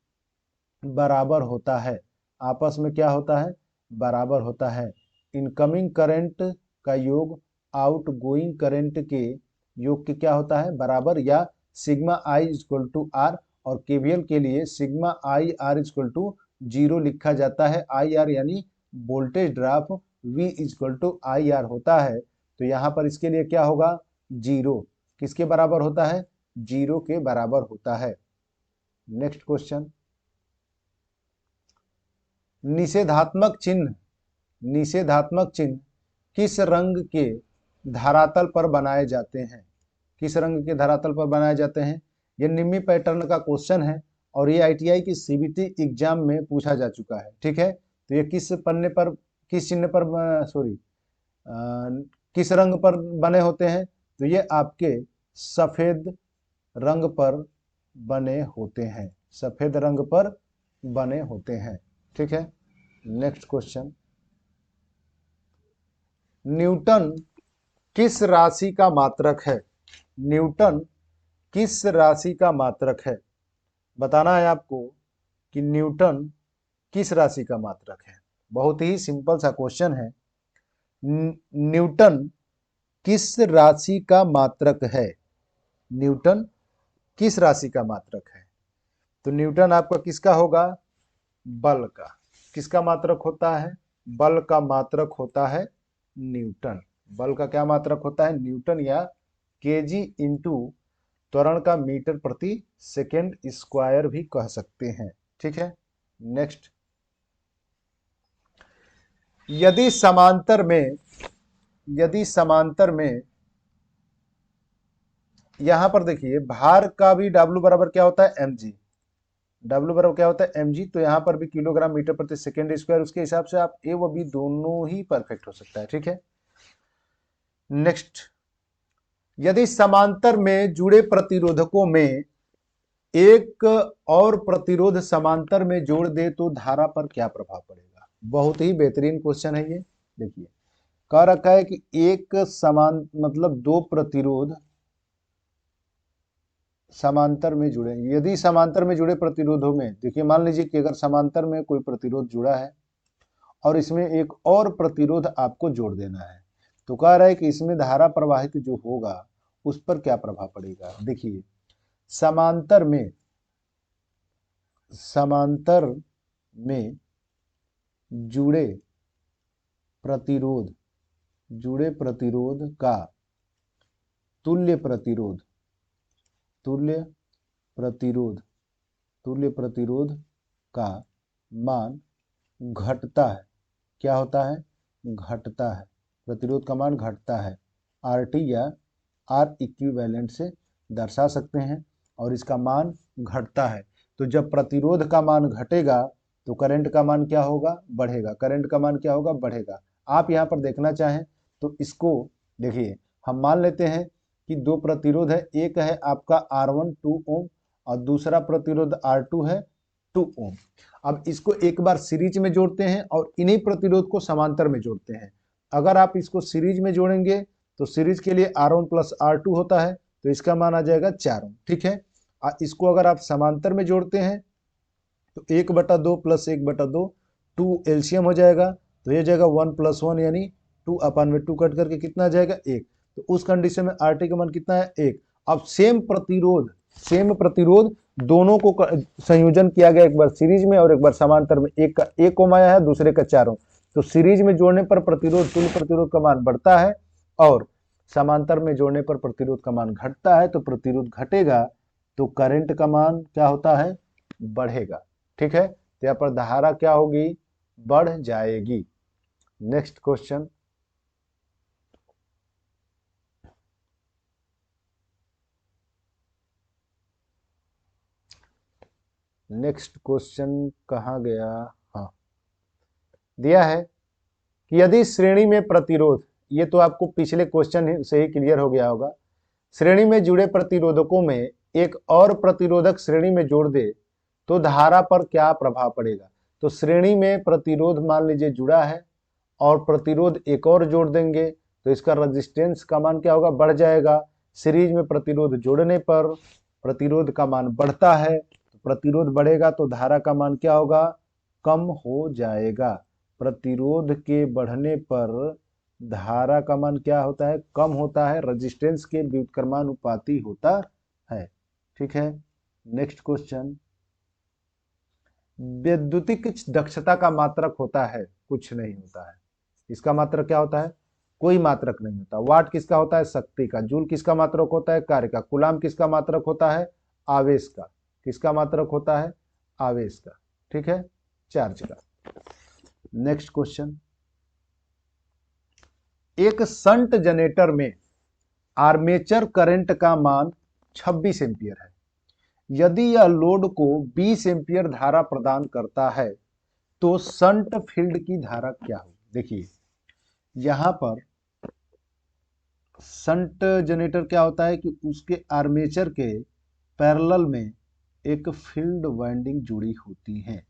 बराबर होता है। आपस में क्या होता है, बराबर होता है। इनकमिंग करंट का योग आउटगोइंग करंट के योग के क्या होता है, बराबर, या sigma I equal to R, और केवीएल के लिए sigma I R equal to 0 लिखा जाता है। आई आर यानी voltage drop V equal to I R होता है। तो यहाँ पर इसके लिए क्या होगा, 0 किसके बराबर होता है, 0 के बराबर होता है। नेक्स्ट क्वेश्चन, निषेधात्मक चिन्ह किस रंग के धरातल पर बनाए जाते हैं, किस रंग के धरातल पर बनाए जाते हैं। ये निम्मी पैटर्न का क्वेश्चन है और ये ITI की CBT एग्जाम में पूछा जा चुका है। ठीक है, तो ये किस पन्ने पर, किस चिन्ह पर, किस रंग पर बने होते हैं, तो ये आपके सफेद रंग पर बने होते हैं, सफेद रंग पर बने होते हैं। ठीक है, नेक्स्ट क्वेश्चन, न्यूटन किस राशि का मात्रक है, न्यूटन किस राशि का मात्रक है, बताना है आपको कि न्यूटन किस राशि का मात्रक है। बहुत ही सिंपल सा क्वेश्चन है, न्यूटन किस राशि का मात्रक है, न्यूटन किस राशि का मात्रक है। तो न्यूटन आपका किसका होगा, बल का। किसका मात्रक होता है, बल का मात्रक होता है न्यूटन। बल का क्या मात्रक होता है, न्यूटन, या केजी इंटू त्वरण का मीटर प्रति सेकेंड स्क्वायर भी कह सकते हैं। ठीक है, नेक्स्ट, यदि समांतर में यहां पर देखिए भार का भी W बराबर क्या होता है, mg, W बराबर क्या होता है, mg, तो यहां पर भी किलोग्राम मीटर प्रति सेकेंड स्क्वायर, उसके हिसाब से आप A व B दोनों ही परफेक्ट हो सकता है। ठीक है, नेक्स्ट, यदि समांतर में जुड़े प्रतिरोधकों में एक और प्रतिरोध समांतर में जोड़ दे तो धारा पर क्या प्रभाव पड़ेगा। बहुत ही बेहतरीन क्वेश्चन है ये। देखिए, कह रखा है कि एक समान, मतलब दो प्रतिरोध समांतर में जुड़े, यदि समांतर में जुड़े प्रतिरोधों में, देखिए मान लीजिए कि अगर समांतर में कोई प्रतिरोध जुड़ा है और इसमें एक और प्रतिरोध आपको जोड़ देना है, तो कह रहा है कि इसमें धारा प्रवाहित जो होगा उस पर क्या प्रभाव पड़ेगा। देखिए, समांतर में जुड़े प्रतिरोध का तुल्य प्रतिरोध का मान घटता है। क्या होता है, घटता है, प्रतिरोध का मान घटता है। RT या R इक्विवेलेंट से दर्शा सकते हैं, और इसका मान घटता है। तो जब प्रतिरोध का मान घटेगा तो करंट का मान क्या होगा, बढ़ेगा। करंट का मान क्या होगा, बढ़ेगा। आप यहाँ पर देखना चाहें तो इसको देखिए, हम मान लेते हैं कि दो प्रतिरोध है, एक है आपका R1 2 ओम और दूसरा प्रतिरोध R2 है 2 ओम। अब इसको एक बार सीरीज में जोड़ते हैं और इन्हीं प्रतिरोध को समांतर में जोड़ते हैं। अगर आप इसको सीरीज में जोड़ेंगे तो सीरीज के लिए R1 प्लस R2 होता है, तो इसका मान आ जाएगा 4 ओम। ठीक है, इसको अगर आप समांतर में जोड़ते हैं तो 1/2 प्लस 1/2 2 एलसीएम हो जाएगा, तो ये जाएगा 1 + 1 यानी 2/2 कट करके कितना आ जाएगा 1। तो उस कंडीशन में RT का मान कितना है 1। अब सेम प्रतिरोध दोनों को संयोजन किया गया, एक बार सीरीज में और एक बार समांतर में। एक का 1 ओम आया है, दूसरे का 4 ओम। तो सीरीज में जोड़ने पर प्रतिरोध तुल्य प्रतिरोध का मान बढ़ता है और समांतर में जोड़ने पर प्रतिरोध का मान घटता है। तो प्रतिरोध घटेगा तो करंट का मान क्या होता है, बढ़ेगा। ठीक है, तो यहाँ पर धारा क्या होगी, बढ़ जाएगी। नेक्स्ट क्वेश्चन, कहाँ गया, हाँ दिया है कि यदि श्रेणी में प्रतिरोध, ये तो आपको पिछले क्वेश्चन से ही क्लियर हो गया होगा, श्रेणी में जुड़े प्रतिरोधकों में एक और प्रतिरोधक श्रेणी में जोड़ दे तो धारा पर क्या प्रभाव पड़ेगा। तो श्रेणी में प्रतिरोध मान लीजिए जुड़ा है और प्रतिरोध एक और जोड़ देंगे तो इसका रेजिस्टेंस का मान क्या होगा, बढ़ जाएगा। सीरीज में प्रतिरोध जोड़ने पर प्रतिरोध का मान बढ़ता है, तो प्रतिरोध बढ़ेगा तो धारा का मान क्या होगा, कम हो जाएगा। प्रतिरोध के बढ़ने पर धारा का मान क्या होता है, कम होता है, रेजिस्टेंस के व्युत्क्रमानुपाती होता है। ठीक है, नेक्स्ट क्वेश्चन, वैद्युतिक दक्षता का मात्रक होता है, कुछ नहीं होता है। इसका मात्रक क्या होता है, कोई मात्रक नहीं होता। वाट किसका होता है, शक्ति का। जूल किसका मात्रक होता है, कार्य का। कूलाम किसका मात्रक होता है, आवेश का। किसका मात्रक होता है, आवेश का। ठीक है, चार्ज का। नेक्स्ट क्वेश्चन, एक शंट जनरेटर में आर्मेचर करंट का मान 26 एम्पियर है। यदि यह लोड को 20 एम्पियर धारा प्रदान करता है तो शंट फील्ड की धारा क्या होगी। देखिए यहां पर शंट जनरेटर क्या होता है कि उसके आर्मेचर के पैरेलल में एक फील्ड वाइंडिंग जुड़ी होती है।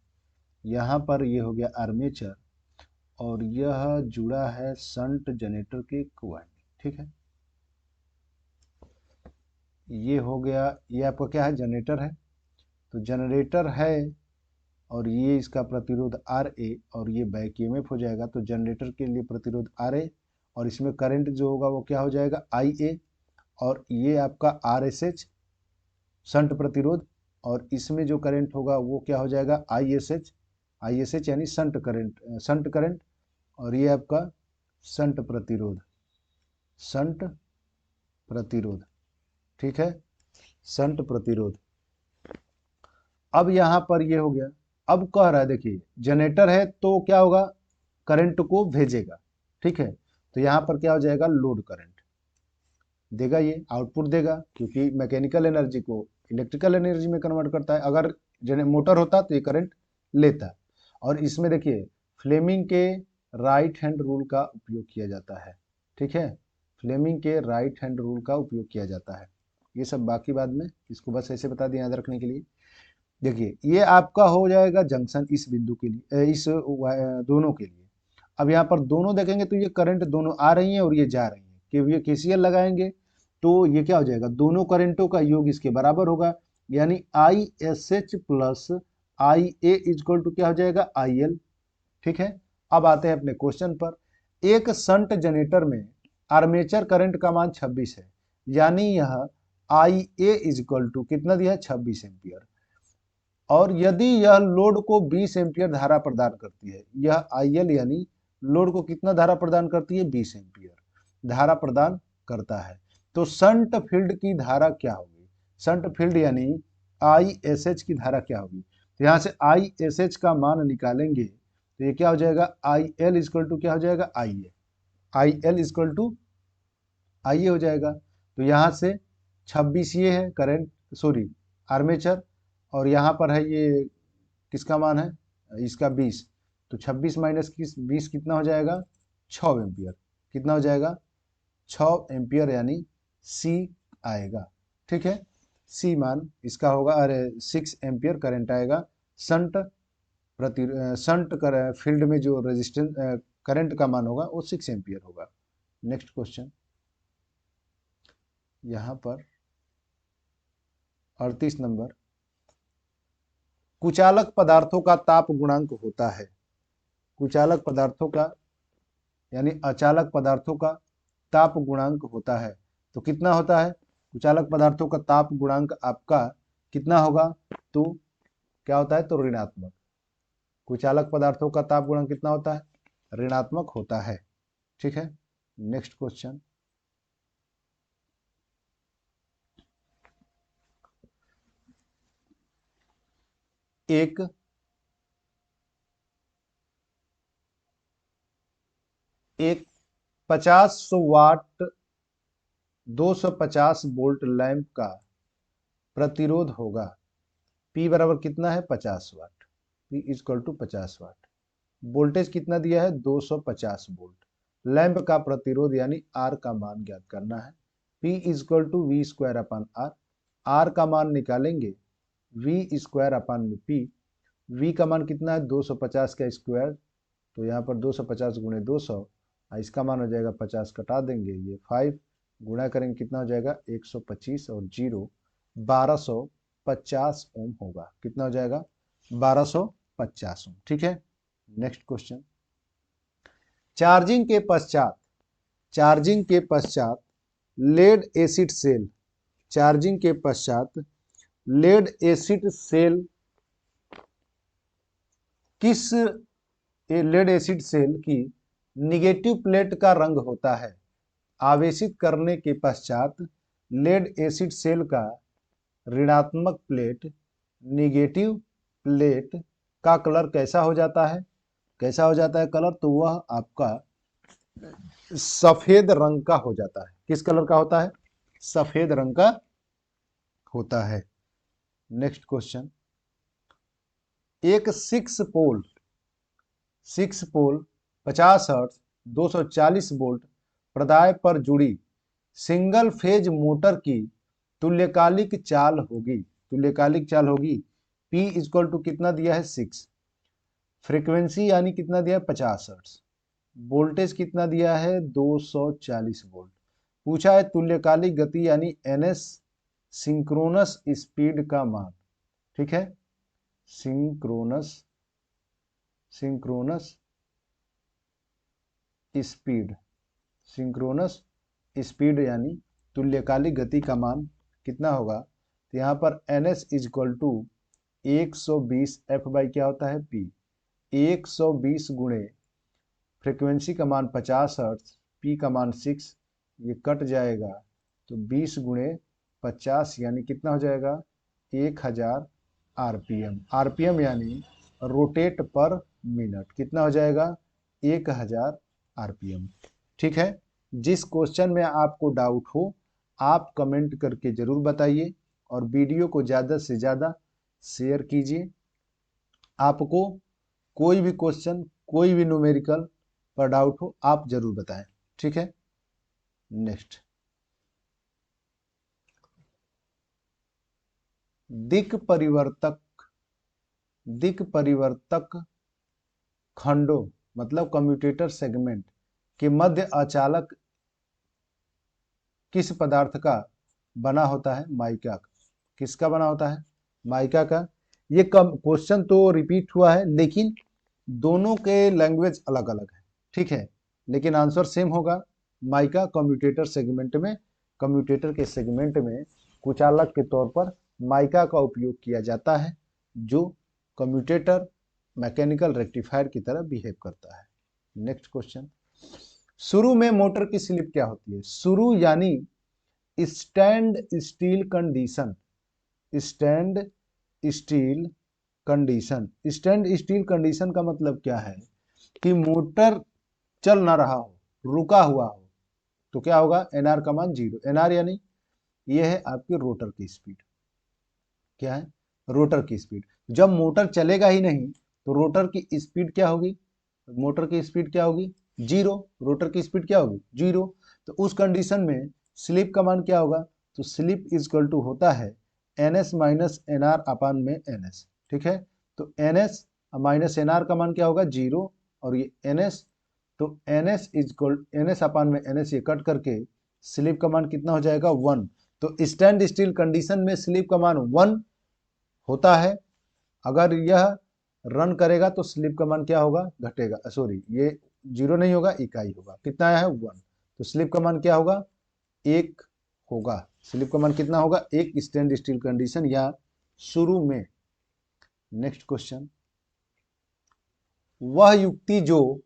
यहां पर ये हो गया आर्मेचर और यह जुड़ा है शंट जनरेटर के वाइंडिंग। ठीक है, ये हो गया, ये आपका क्या है, जनरेटर है। तो जनरेटर है और ये इसका प्रतिरोध RA और ये बैक ईएमएफ हो जाएगा। तो जनरेटर के लिए प्रतिरोध RA और इसमें करंट जो होगा वो क्या हो जाएगा, IA, और ये आपका RSH शंट प्रतिरोध, और इसमें जो करंट होगा वो क्या हो जाएगा, ISH यानी शंट करंट, और ये आपका शंट प्रतिरोध। ठीक है, शंट प्रतिरोध। अब यहां पर ये हो गया। अब कह रहा है, देखिए जनरेटर है तो क्या होगा, करंट को भेजेगा। ठीक है, तो यहां पर क्या हो जाएगा, लोड करंट देगा, ये आउटपुट देगा, क्योंकि मैकेनिकल एनर्जी को इलेक्ट्रिकल एनर्जी में कन्वर्ट करता है। अगर मोटर होता तो ये करंट लेता। और इसमें देखिए फ्लेमिंग के राइट हैंड रूल का उपयोग किया जाता है। ठीक है, फ्लेमिंग के राइट हैंड रूल का उपयोग किया जाता है। ये सब बाकी बाद में, इसको बस ऐसे बता दें याद रखने के लिए। देखिए ये आपका हो जाएगा जंक्शन इस बिंदु के लिए, इस दोनों के लिए। अब यहाँ पर दोनों देखेंगे तो ये करंट दोनों आ रही हैं और ये जा रही हैं, कि ये KCL लगाएंगे तो ये क्या हो जाएगा, दोनों करंटों का योग इसके बराबर होगा, यानी ISH plus IA equal to क्या हो जाएगा, IL। ठीक है, अब आते हैं अपने क्वेश्चन पर। एक शंट जनरेटर में आर्मेचर करंट का मान 26 है, यानी यह IA इक्वल टू कितना दिया है, 26 एम्पियर। और यदि यह लोड को 20 एम्पियर धारा प्रदान करती है, यह IL यानी लोड को कितना धारा प्रदान करती है, 20 एम्पियर धारा प्रदान करता है, तो शंट फील्ड की धारा क्या होगी। शंट फील्ड यानी ISH की धारा क्या होगी। तो यहाँ से ISH का मान निकालेंगे तो ये क्या हो जाएगा, IL इक्वल टू क्या हो जाएगा, IL इक्वल टू IA हो जाएगा। तो यहाँ से 26 ये है करंट, सॉरी आर्मेचर, और यहाँ पर है ये किसका मान है, इसका 20। तो 26 माइनस 20 कितना हो जाएगा, 6 एम्पियर। कितना हो जाएगा, 6 एम्पियर, यानी C आएगा। ठीक है, C मान इसका होगा, अरे 6 एम्पियर करंट आएगा। शंट फील्ड में जो रेजिस्टेंस करंट का मान होगा वो 6 एम्पियर होगा। नेक्स्ट क्वेश्चन, यहाँ पर 38 नंबर, कुचालक पदार्थों का ताप गुणांक होता है। कुचालक पदार्थों का यानी अचालक पदार्थों का ताप गुणांक होता है। तो कितना होता है? कुचालक पदार्थों का ताप गुणांक आपका कितना होगा? तो क्या होता है? तो ऋणात्मक। कुचालक पदार्थों का ताप गुणांक कितना होता है? ऋणात्मक होता है। ठीक है, नेक्स्ट क्वेश्चन। एक 50 वाट 250 वोल्ट लैंप का प्रतिरोध होगा। P बराबर कितना है? 50 watt. P equal to 50 watt. Voltage कितना दिया है? 250 वोल्ट। लैंप का प्रतिरोध यानी R का मान ज्ञात करना है। P equal to V square upon R। R का मान निकालेंगे V स्क्वायर अपन में P। V का मान कितना है? 250 का स्क्वायर, तो यहाँ पर 250 गुणे 200, इसका मान हो जाएगा 50, कटा देंगे ये 5, गुणा करेंगे कितना हो जाएगा? 125 और 0 1250 ओम होगा। कितना हो जाएगा? 1250 ओम। ठीक है, नेक्स्ट क्वेश्चन। चार्जिंग के पश्चात लेड एसिड सेल, चार्जिंग के पश्चात लेड एसिड सेल किस लेड एसिड सेल की निगेटिव प्लेट का रंग होता है? आवेशित करने के पश्चात लेड एसिड सेल का ऋणात्मक प्लेट, निगेटिव प्लेट का कलर कैसा हो जाता है? कैसा हो जाता है कलर? तो वह आपका सफेद रंग का हो जाता है। किस कलर का होता है? सफेद रंग का होता है। Next question. एक 6 पोल 50 हर्ट्ज 240 वोल्ट प्रदाय पर जुड़ी सिंगल फेज मोटर की तुल्यकालिक चाल होगी। P इक्वल टू कितना दिया है? 6। फ्रीक्वेंसी यानी कितना दिया है? 50 हर्ट्ज। वोल्टेज कितना दिया है? 240 वोल्ट। पूछा है तुल्यकालिक गति यानी NS, सिंक्रोनस स्पीड का मान। ठीक है, सिंक्रोनस स्पीड यानी तुल्यकालिक गति का मान कितना होगा? तो यहाँ पर NS equal to 120 F by क्या होता है? P। 120 गुणे फ्रीक्वेंसी का मान 50 हर्ट्ज, P का मान 6, ये कट जाएगा तो 20 गुणे 50 यानी कितना हो जाएगा? 1000 RPM। RPM यानी रोटेट पर मिनट। कितना हो जाएगा? 1000 RPM। ठीक है, जिस क्वेश्चन में आपको डाउट हो आप कमेंट करके जरूर बताइए और वीडियो को ज़्यादा से ज़्यादा शेयर कीजिए। आपको कोई भी क्वेश्चन, कोई भी न्यूमेरिकल पर डाउट हो आप जरूर बताएं। ठीक है, नेक्स्ट। दिक् परिवर्तक खंडों मतलब कम्यूटेटर सेगमेंट के मध्य अचालक किस पदार्थ का बना होता है? माइका। किसका बना होता है? माइका का। ये क्वेश्चन तो रिपीट हुआ है लेकिन दोनों के लैंग्वेज अलग अलग है। ठीक है, लेकिन आंसर सेम होगा। माइका कम्यूटेटर सेगमेंट में, कम्यूटेटर के सेगमेंट में कुचालक के तौर पर माइका का उपयोग किया जाता है जो कम्यूटेटर मैकेनिकल रेक्टिफायर की तरह बिहेव करता है। Next question. शुरू में मोटर की स्लिप क्या होती है? शुरू यानी stand steel condition. Stand steel condition का मतलब क्या है? कि मोटर चल ना रहा हो, रुका हुआ हो, तो क्या होगा? NR का मान 0। NR यानी ये है आपकी रोटर की स्पीड। क्या है? रोटर की स्पीड। जब मोटर चलेगा ही नहीं तो रोटर की स्पीड क्या होगी? मोटर की स्पीड क्या होगी? 0। रोटर की स्पीड क्या होगी? 0। तो उस कंडीशन में स्लिप का मान क्या होगा? तो स्लिप इक्वल टू होता है NS माइनस NR अपान में NS। ठीक है, तो NS माइनस NR का मान क्या होगा? 0 और ये NS, तो NS अपान में NS ये कट करके स्लिप का मान कितना हो जाएगा 1। तो स्टैंड स्टिल कंडीशन में स्लिप का मान 1 होता है। अगर यह रन करेगा तो स्लिप का मान क्या होगा, घटेगा, सॉरी ये 0 नहीं होगा, इकाई होगा। कितना है 1, तो स्लिप का मान क्या होगा 1 होगा। स्लिप का मान कितना होगा 1 स्टैंड स्टिल कंडीशन या शुरू में। नेक्स्ट क्वेश्चन, वह युक्ति जो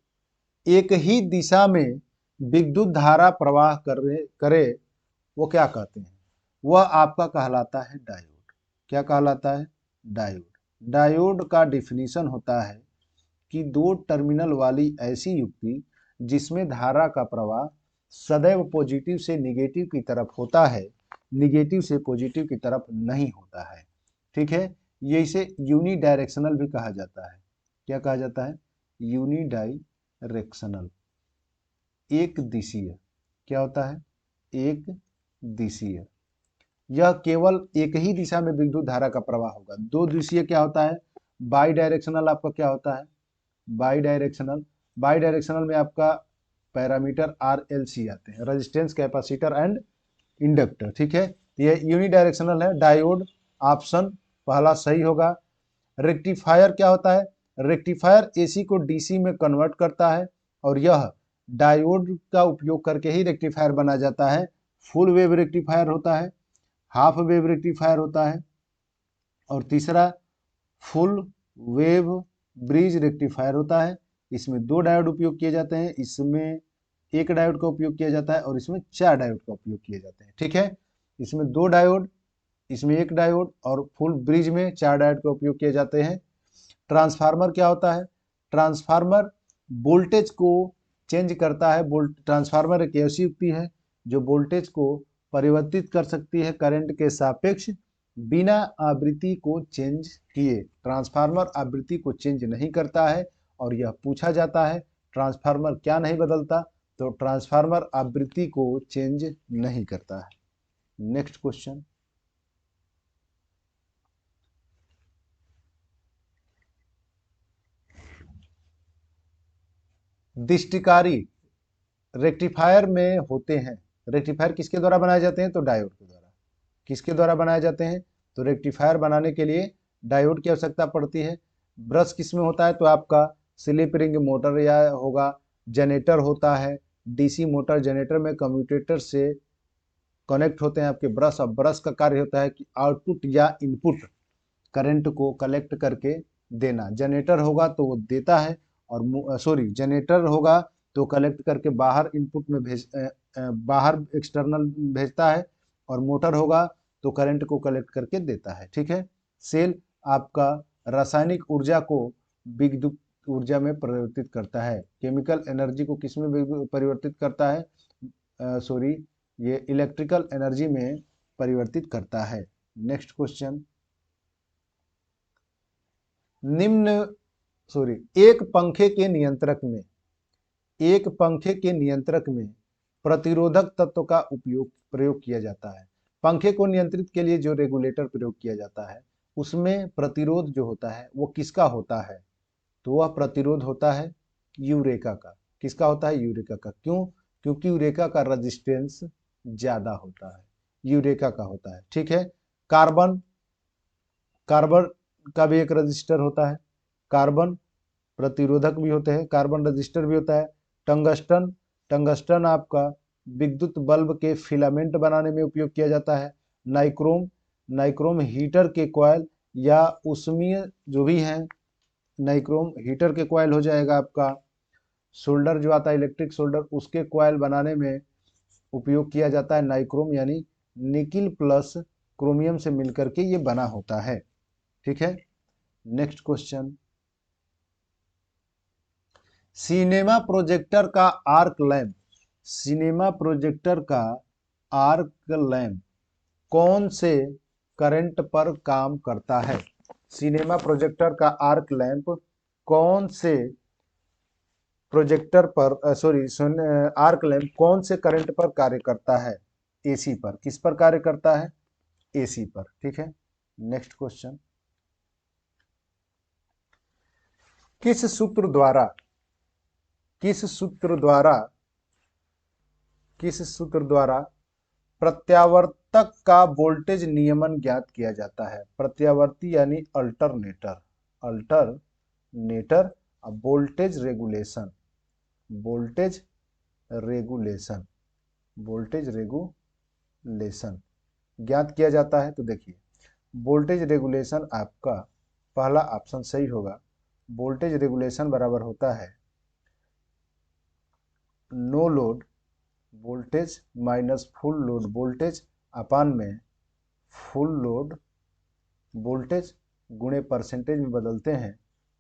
एक ही दिशा में विद्युत धारा प्रवाह करे वो क्या कहते हैं, वह आपका कहलाता है डायोड। क्या कहलाता है, डायोड। डायोड का डिफिनीशन होता है कि 2 टर्मिनल वाली ऐसी युक्ति जिसमें धारा का प्रवाह सदैव पॉजिटिव से निगेटिव की तरफ होता है, निगेटिव से पॉजिटिव की तरफ नहीं होता है। ठीक है, ये इसे यूनी डायरेक्शनल भी कहा जाता है। क्या कहा जाता है, यूनी डायरेक्शनल, एक दिशीय। क्या होता है, एक दिशीय। यह केवल एक ही दिशा में विद्युत धारा का प्रवाह होगा। 2 दिशीय क्या होता है, बाई डायरेक्शनल आपका क्या होता है, बाई डायरेक्शनल। बाई डायरेक्शनल में आपका पैरामीटर RLC आते हैं, रेजिस्टेंस, कैपेसिटर एंड इंडक्टर। ठीक है, ये यूनी डायरेक्शनल है। डायोड ऑप्शन पहला सही होगा। रेक्टिफायर क्या होता है, रेक्टिफायर AC को DC में कन्वर्ट करता है और यह डायोड का उपयोग करके ही रेक्टिफायर बना जाता है। फुल वेव रेक्टिफायर होता है, हाफ वेव रेक्टिफायर होता है, और तीसरा फुल वेव ब्रिज रेक्टिफायर होता है। इसमें 2 डायोड उपयोग किए जाते हैं, इसमें 1 डायोड का उपयोग किया जाता है और इसमें 4 डायोड का उपयोग किए जाते हैं। ठीक है, इसमें 2 डायोड, इसमें 1 डायोड और फुल ब्रिज में 4 डायोड का उपयोग किए जाते हैं। ट्रांसफार्मर क्या होता है, ट्रांसफार्मर वोल्टेज को चेंज करता है। ट्रांसफार्मर एक ऐसी युक्ति है जो वोल्टेज को परिवर्तित कर सकती है करंट के सापेक्ष बिना आवृत्ति को चेंज किए। ट्रांसफार्मर आवृत्ति को चेंज नहीं करता है। और यह पूछा जाता है ट्रांसफार्मर क्या नहीं बदलता, तो ट्रांसफार्मर आवृत्ति को चेंज नहीं करता है। नेक्स्ट क्वेश्चन, दृष्टिकारी रेक्टिफायर में होते हैं। रेक्टिफायर किसके द्वारा बनाए जाते हैं, तो डायोड के द्वारा। किसके द्वारा बनाए जाते हैं, तो रेक्टिफायर बनाने के लिए डायोड की आवश्यकता पड़ती है। ब्रश किस में होता है, तो आपका स्लिप रिंग मोटर या होगा, जनरेटर होता है। DC मोटर जनरेटर में कम्यूटेटर से कनेक्ट होते हैं आपके ब्रश। और ब्रश का कार्य होता है कि आउटपुट या इनपुट करंट को कलेक्ट करके देना। जनरेटर होगा तो वो देता है, और सॉरी जनरेटर होगा तो कलेक्ट करके बाहर इनपुट में बाहर एक्सटर्नल भेजता है, और मोटर होगा तो करंट को कलेक्ट करके देता है। ठीक है, सेल आपका रासायनिक ऊर्जा को विद्युत ऊर्जा में परिवर्तित करता है। केमिकल एनर्जी को किस में परिवर्तित करता है, सॉरी ये इलेक्ट्रिकल एनर्जी में परिवर्तित करता है। नेक्स्ट क्वेश्चन, एक पंखे के नियंत्रक में, एक पंखे के नियंत्रक में प्रतिरोधक तत्व का प्रयोग किया जाता है। पंखे को नियंत्रित के लिए जो रेगुलेटर प्रयोग किया जाता है उसमें प्रतिरोध जो होता है वो किसका होता है, तो वह प्रतिरोध होता है यूरेका का। किसका होता है, यूरेका का। क्यों, क्योंकि यूरेका का रेजिस्टेंस ज्यादा होता है, यूरेका का होता है। ठीक है, कार्बन, कार्बन का भी एक रजिस्टर होता है, कार्बन प्रतिरोधक भी होते हैं, कार्बन रजिस्टर भी होता है। टंगस्टन, टंगस्टन आपका विद्युत बल्ब के फिलामेंट बनाने में उपयोग किया जाता है। नाइक्रोम, नाइक्रोम हीटर के कॉइल या उष्मीय जो भी है, नाइक्रोम हीटर के कॉइल हो जाएगा आपका। सोल्डर जो आता है इलेक्ट्रिक सोल्डर, उसके कॉइल बनाने में उपयोग किया जाता है नाइक्रोम, यानी निकिल प्लस क्रोमियम से मिलकर के ये बना होता है। ठीक है, नेक्स्ट क्वेश्चन, सिनेमा प्रोजेक्टर का आर्क लैंप, सिनेमा प्रोजेक्टर का आर्क लैंप कौन से करंट पर काम करता है। सिनेमा प्रोजेक्टर का आर्क लैंप कौन से प्रोजेक्टर पर आर्क लैंप कौन से करंट पर कार्य करता है, AC पर। किस पर कार्य करता है, AC पर। ठीक है, नेक्स्ट क्वेश्चन, किस सूत्र द्वारा, किस सूत्र द्वारा किस सूत्र द्वारा प्रत्यावर्तक का वोल्टेज नियमन ज्ञात किया जाता है? प्रत्यावर्ती यानी alternator, alternator voltage regulation, voltage regulation, voltage regulation ज्ञात किया जाता है। तो देखिए वोल्टेज रेगुलेशन आपका पहला ऑप्शन सही होगा। वोल्टेज रेगुलेशन बराबर होता है no load voltage minus full load voltage upon में फुल लोड वोल्टेज गुणे परसेंटेज में बदलते हैं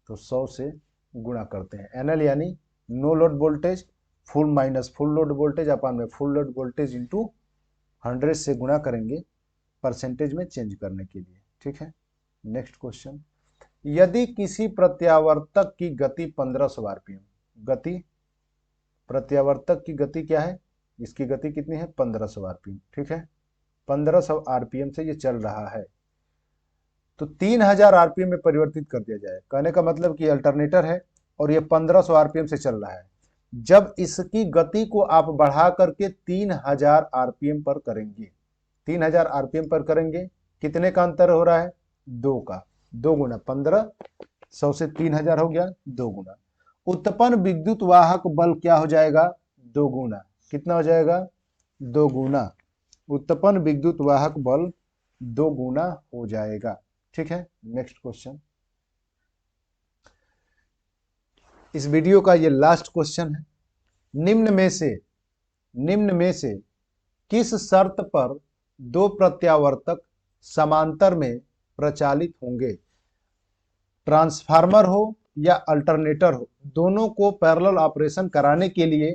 तो 100 से गुणा करते हैं। एनएल यानी no load voltage, full minus full load voltage upon में फुल लोड वोल्टेज इंटू 100 से गुणा करेंगे परसेंटेज में चेंज करने के लिए। ठीक है, नेक्स्ट क्वेश्चन, यदि किसी प्रत्यावर्तक की गति 1500 आरपीएम, गति प्रत्यावर्तक की गति क्या है, इसकी गति कितनी है 1500 आरपीएम। ठीक है, 1500 आरपीएम से ये चल रहा है तो 3000 आरपीएम में परिवर्तित कर दिया जाए। कहने का मतलब कि अल्टरनेटर है और ये 1500 आरपीएम से चल रहा है। जब इसकी गति को आप बढ़ा करके 3000 आरपीएम पर करेंगे, 3000 आरपीएम पर करेंगे, कितने का अंतर हो रहा है, 2 का, 2 गुना 1500 से 3000 हो गया 2 गुना। उत्पन्न विद्युत वाहक बल क्या हो जाएगा, 2 गुना, कितना हो जाएगा 2 गुना, उत्पन्न विद्युत वाहक बल 2 गुना हो जाएगा। ठीक है, नेक्स्ट क्वेश्चन, इस वीडियो का ये लास्ट क्वेश्चन है। निम्न में से किस शर्त पर 2 प्रत्यावर्तक समांतर में प्रचालित होंगे? ट्रांसफार्मर हो या अल्टरनेटर हो, दोनों को पैरेलल ऑपरेशन कराने के लिए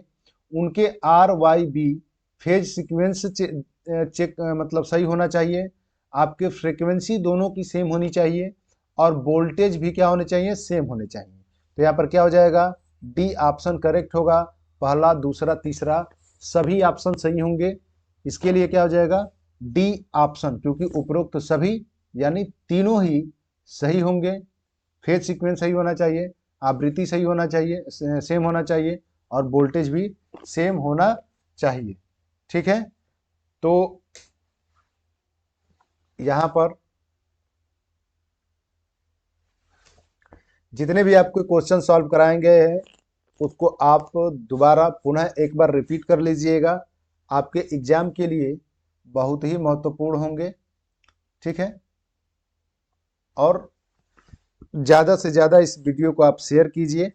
उनके RYB फेज सीक्वेंस चेक मतलब सही होना चाहिए, आपके फ्रीक्वेंसी दोनों की सेम होनी चाहिए और वोल्टेज भी क्या होने चाहिए, सेम होने चाहिए। तो यहाँ पर क्या हो जाएगा, डी ऑप्शन करेक्ट होगा, पहला दूसरा तीसरा सभी ऑप्शन सही होंगे। इसके लिए क्या हो जाएगा, डी ऑप्शन, क्योंकि उपरोक्त सभी यानी तीनों ही सही होंगे। फेज सीक्वेंस सही होना चाहिए, आवृत्ति सही होना चाहिए, सेम होना चाहिए और वोल्टेज भी सेम होना चाहिए। ठीक है, तो यहां पर जितने भी आपको क्वेश्चन सॉल्व कराएंगे हैं उसको आप दोबारा पुनः एक बार रिपीट कर लीजिएगा, आपके एग्जाम के लिए बहुत ही महत्वपूर्ण होंगे। ठीक है, और ज्यादा से ज्यादा इस वीडियो को आप शेयर कीजिए।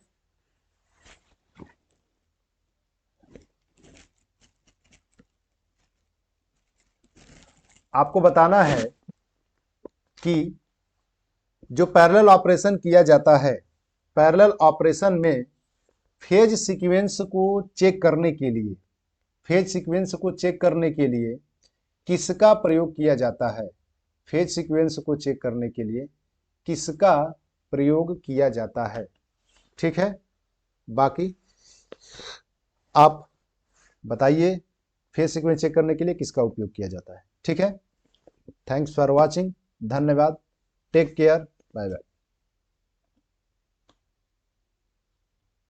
आपको बताना है कि जो पैरेलल ऑपरेशन किया जाता है, पैरेलल ऑपरेशन में फेज सीक्वेंस को चेक करने के लिए, फेज सीक्वेंस को चेक करने के लिए किसका प्रयोग किया जाता है, फेज सीक्वेंस को चेक करने के लिए किसका प्रयोग किया जाता है। ठीक है, बाकी आप बताइए फेज सीक्वेंस चेक करने के लिए किसका उपयोग किया जाता है। ठीक है, थैंक्स फॉर वॉचिंग, धन्यवाद, टेक केयर, बाय बाय।